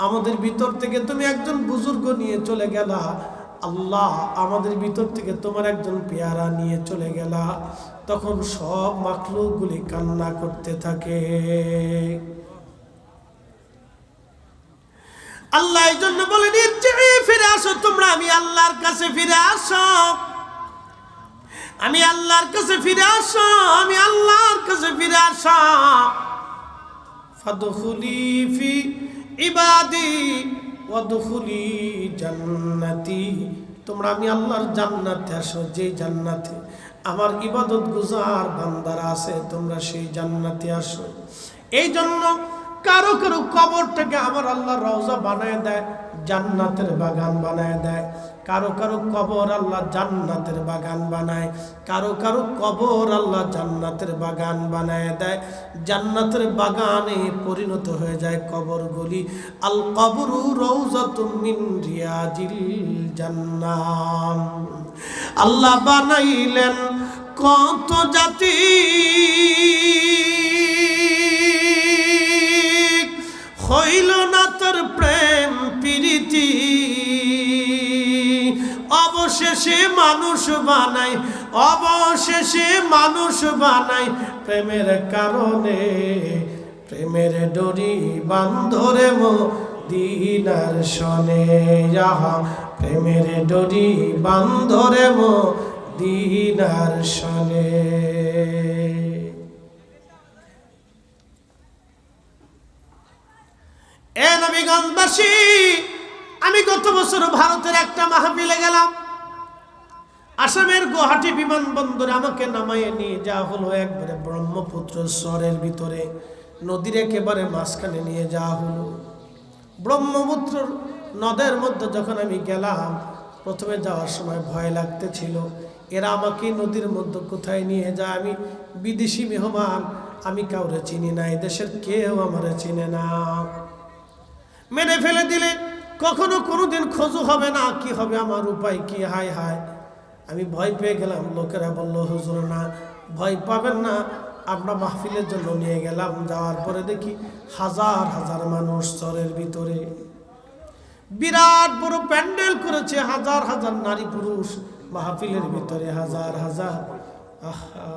S1: আমাদের ভিতর থেকে তুমি একজন বুজুর্গ নিয়ে চলে গেলা, আল্লাহ আমাদের ভিতর থেকে তোমার একজন পেয়ারা নিয়ে চলে গেলা। তখন সব মাখলুকগুলি কান্না করতে থাকে। আল্লাহ এই জন্য বলে দিচ্ছে ফিরে আসো তোমরা, আমি আল্লাহর কাছে ফিরে আসো, আমি আল্লাহর কাছে ফিরে আসো, আমি আল্লাহর কাছে ফিরে আসো। ফাদখুলি ফি ইবাদি ওয়াদখুলি জান্নাতি, তোমরা আমি আল্লাহর জান্নাতে আসো, যে জান্নাতে আমার ইবাদত গুজার বান্দারা আছে, তোমরা সেই জান্নাতে আসো। এই জন্য কারো কারো কবরটাকে আমার আল্লাহ রওজা বানায় দেয়, জান্নাতের বাগান বানায় দেয়। কারো কারো কবর আল্লাহ জান্নাতের বাগান বানায়, কারো কারো কবর আল্লাহ জান্নাতের বাগান বানায় দেয়। জান্নাতের বাগানে পরিণত হয়ে যায় কবরগুলি। আল কবরু রওজাতুম মিন রিয়াজিল জান্নাহ। আল্লাহ বানাইলেন কত জাতি, হইল না তোর প্রেম প্রীতি, অবশেষে মানুষ বানাই, অবশেষে মানুষ বানাই প্রেমের কারণে। প্রেমের ডরি বান্ধরে মদিনার শনে, যাহা প্রেমের ডরি বান্ধরে মদিনার শনে। এ নবীগঞ্জবাসী, আমি গত বছর ভারতের একটা মাহফিলে গেলাম। আসামের গুয়াহাটি বিমানবন্দরে আমাকে নামাইয়ে নিয়ে যাওয়া হলো একবারে ব্রহ্মপুত্র শহরের ভিতরে, নদীর একেবারে মাঝখানে নিয়ে যাওয়া হলো। ব্রহ্মপুত্র নদের মধ্যে যখন আমি গেলাম, প্রথমে যাওয়ার সময় ভয় লাগতেছিল, এরা আমাকে নদীর মধ্যে কোথায় নিয়ে যায়, আমি বিদেশি মেহমান, আমি কাউরে চিনি না, এই দেশের কেউ আমারে চিনে না, মেরে ফেলে দিলে কখনো কোনোদিন খোঁজও হবে না, কি হবে আমার উপায় কি? হায় হায়, আমি ভয় পেয়ে গেলাম। লোকেরা বলল হুজুর না, ভয় পাবেন না, আমরা মাহফিলের জন্য নিয়ে গেলাম। যাওয়ার পরে দেখি হাজার হাজার মানুষ চরের ভিতরে, বিরাট বড় প্যান্ডেল করেছে, হাজার হাজার নারী পুরুষ মাহফিলের ভিতরে, হাজার হাজার। আহা,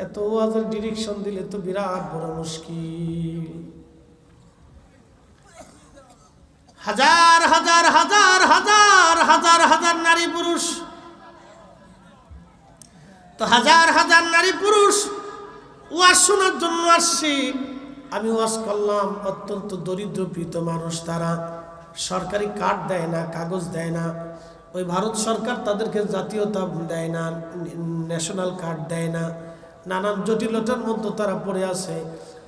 S1: এত ওয়াজের ডিরেকশন দিলে তো বিরাট বড় মুশকিল। হাজার হাজার হাজার হাজার হাজার হাজার নারী পুরুষ, তো হাজার হাজার নারী পুরুষ ওয়াজ শোনার জন্য আসছে। আমি ওয়াজ করলাম, অত্যন্ত দরিদ্রপীড়িত মানুষ, তারা সরকারি কার্ড দেয় না, কাগজ দেয় না, ওই ভারত সরকার তাদেরকে জাতীয়তা দেয় না, ন্যাশনাল কার্ড দেয় না, নানান জটিলতার মধ্যে তারা পড়ে আছে।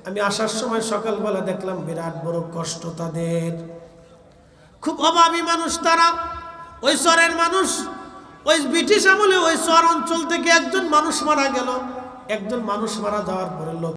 S1: আমি আসার সময় সকালবেলা দেখলাম বিরাট বড় কষ্ট তাদের, খুব অভাবী মানুষ তারা। ওই শহরের মানুষ, ওই ব্রিটিশ আমলে ওই শহর অঞ্চল থেকে একজন মানুষ মারা গেল, একজন মানুষ মারা যাওয়ার পরে লোক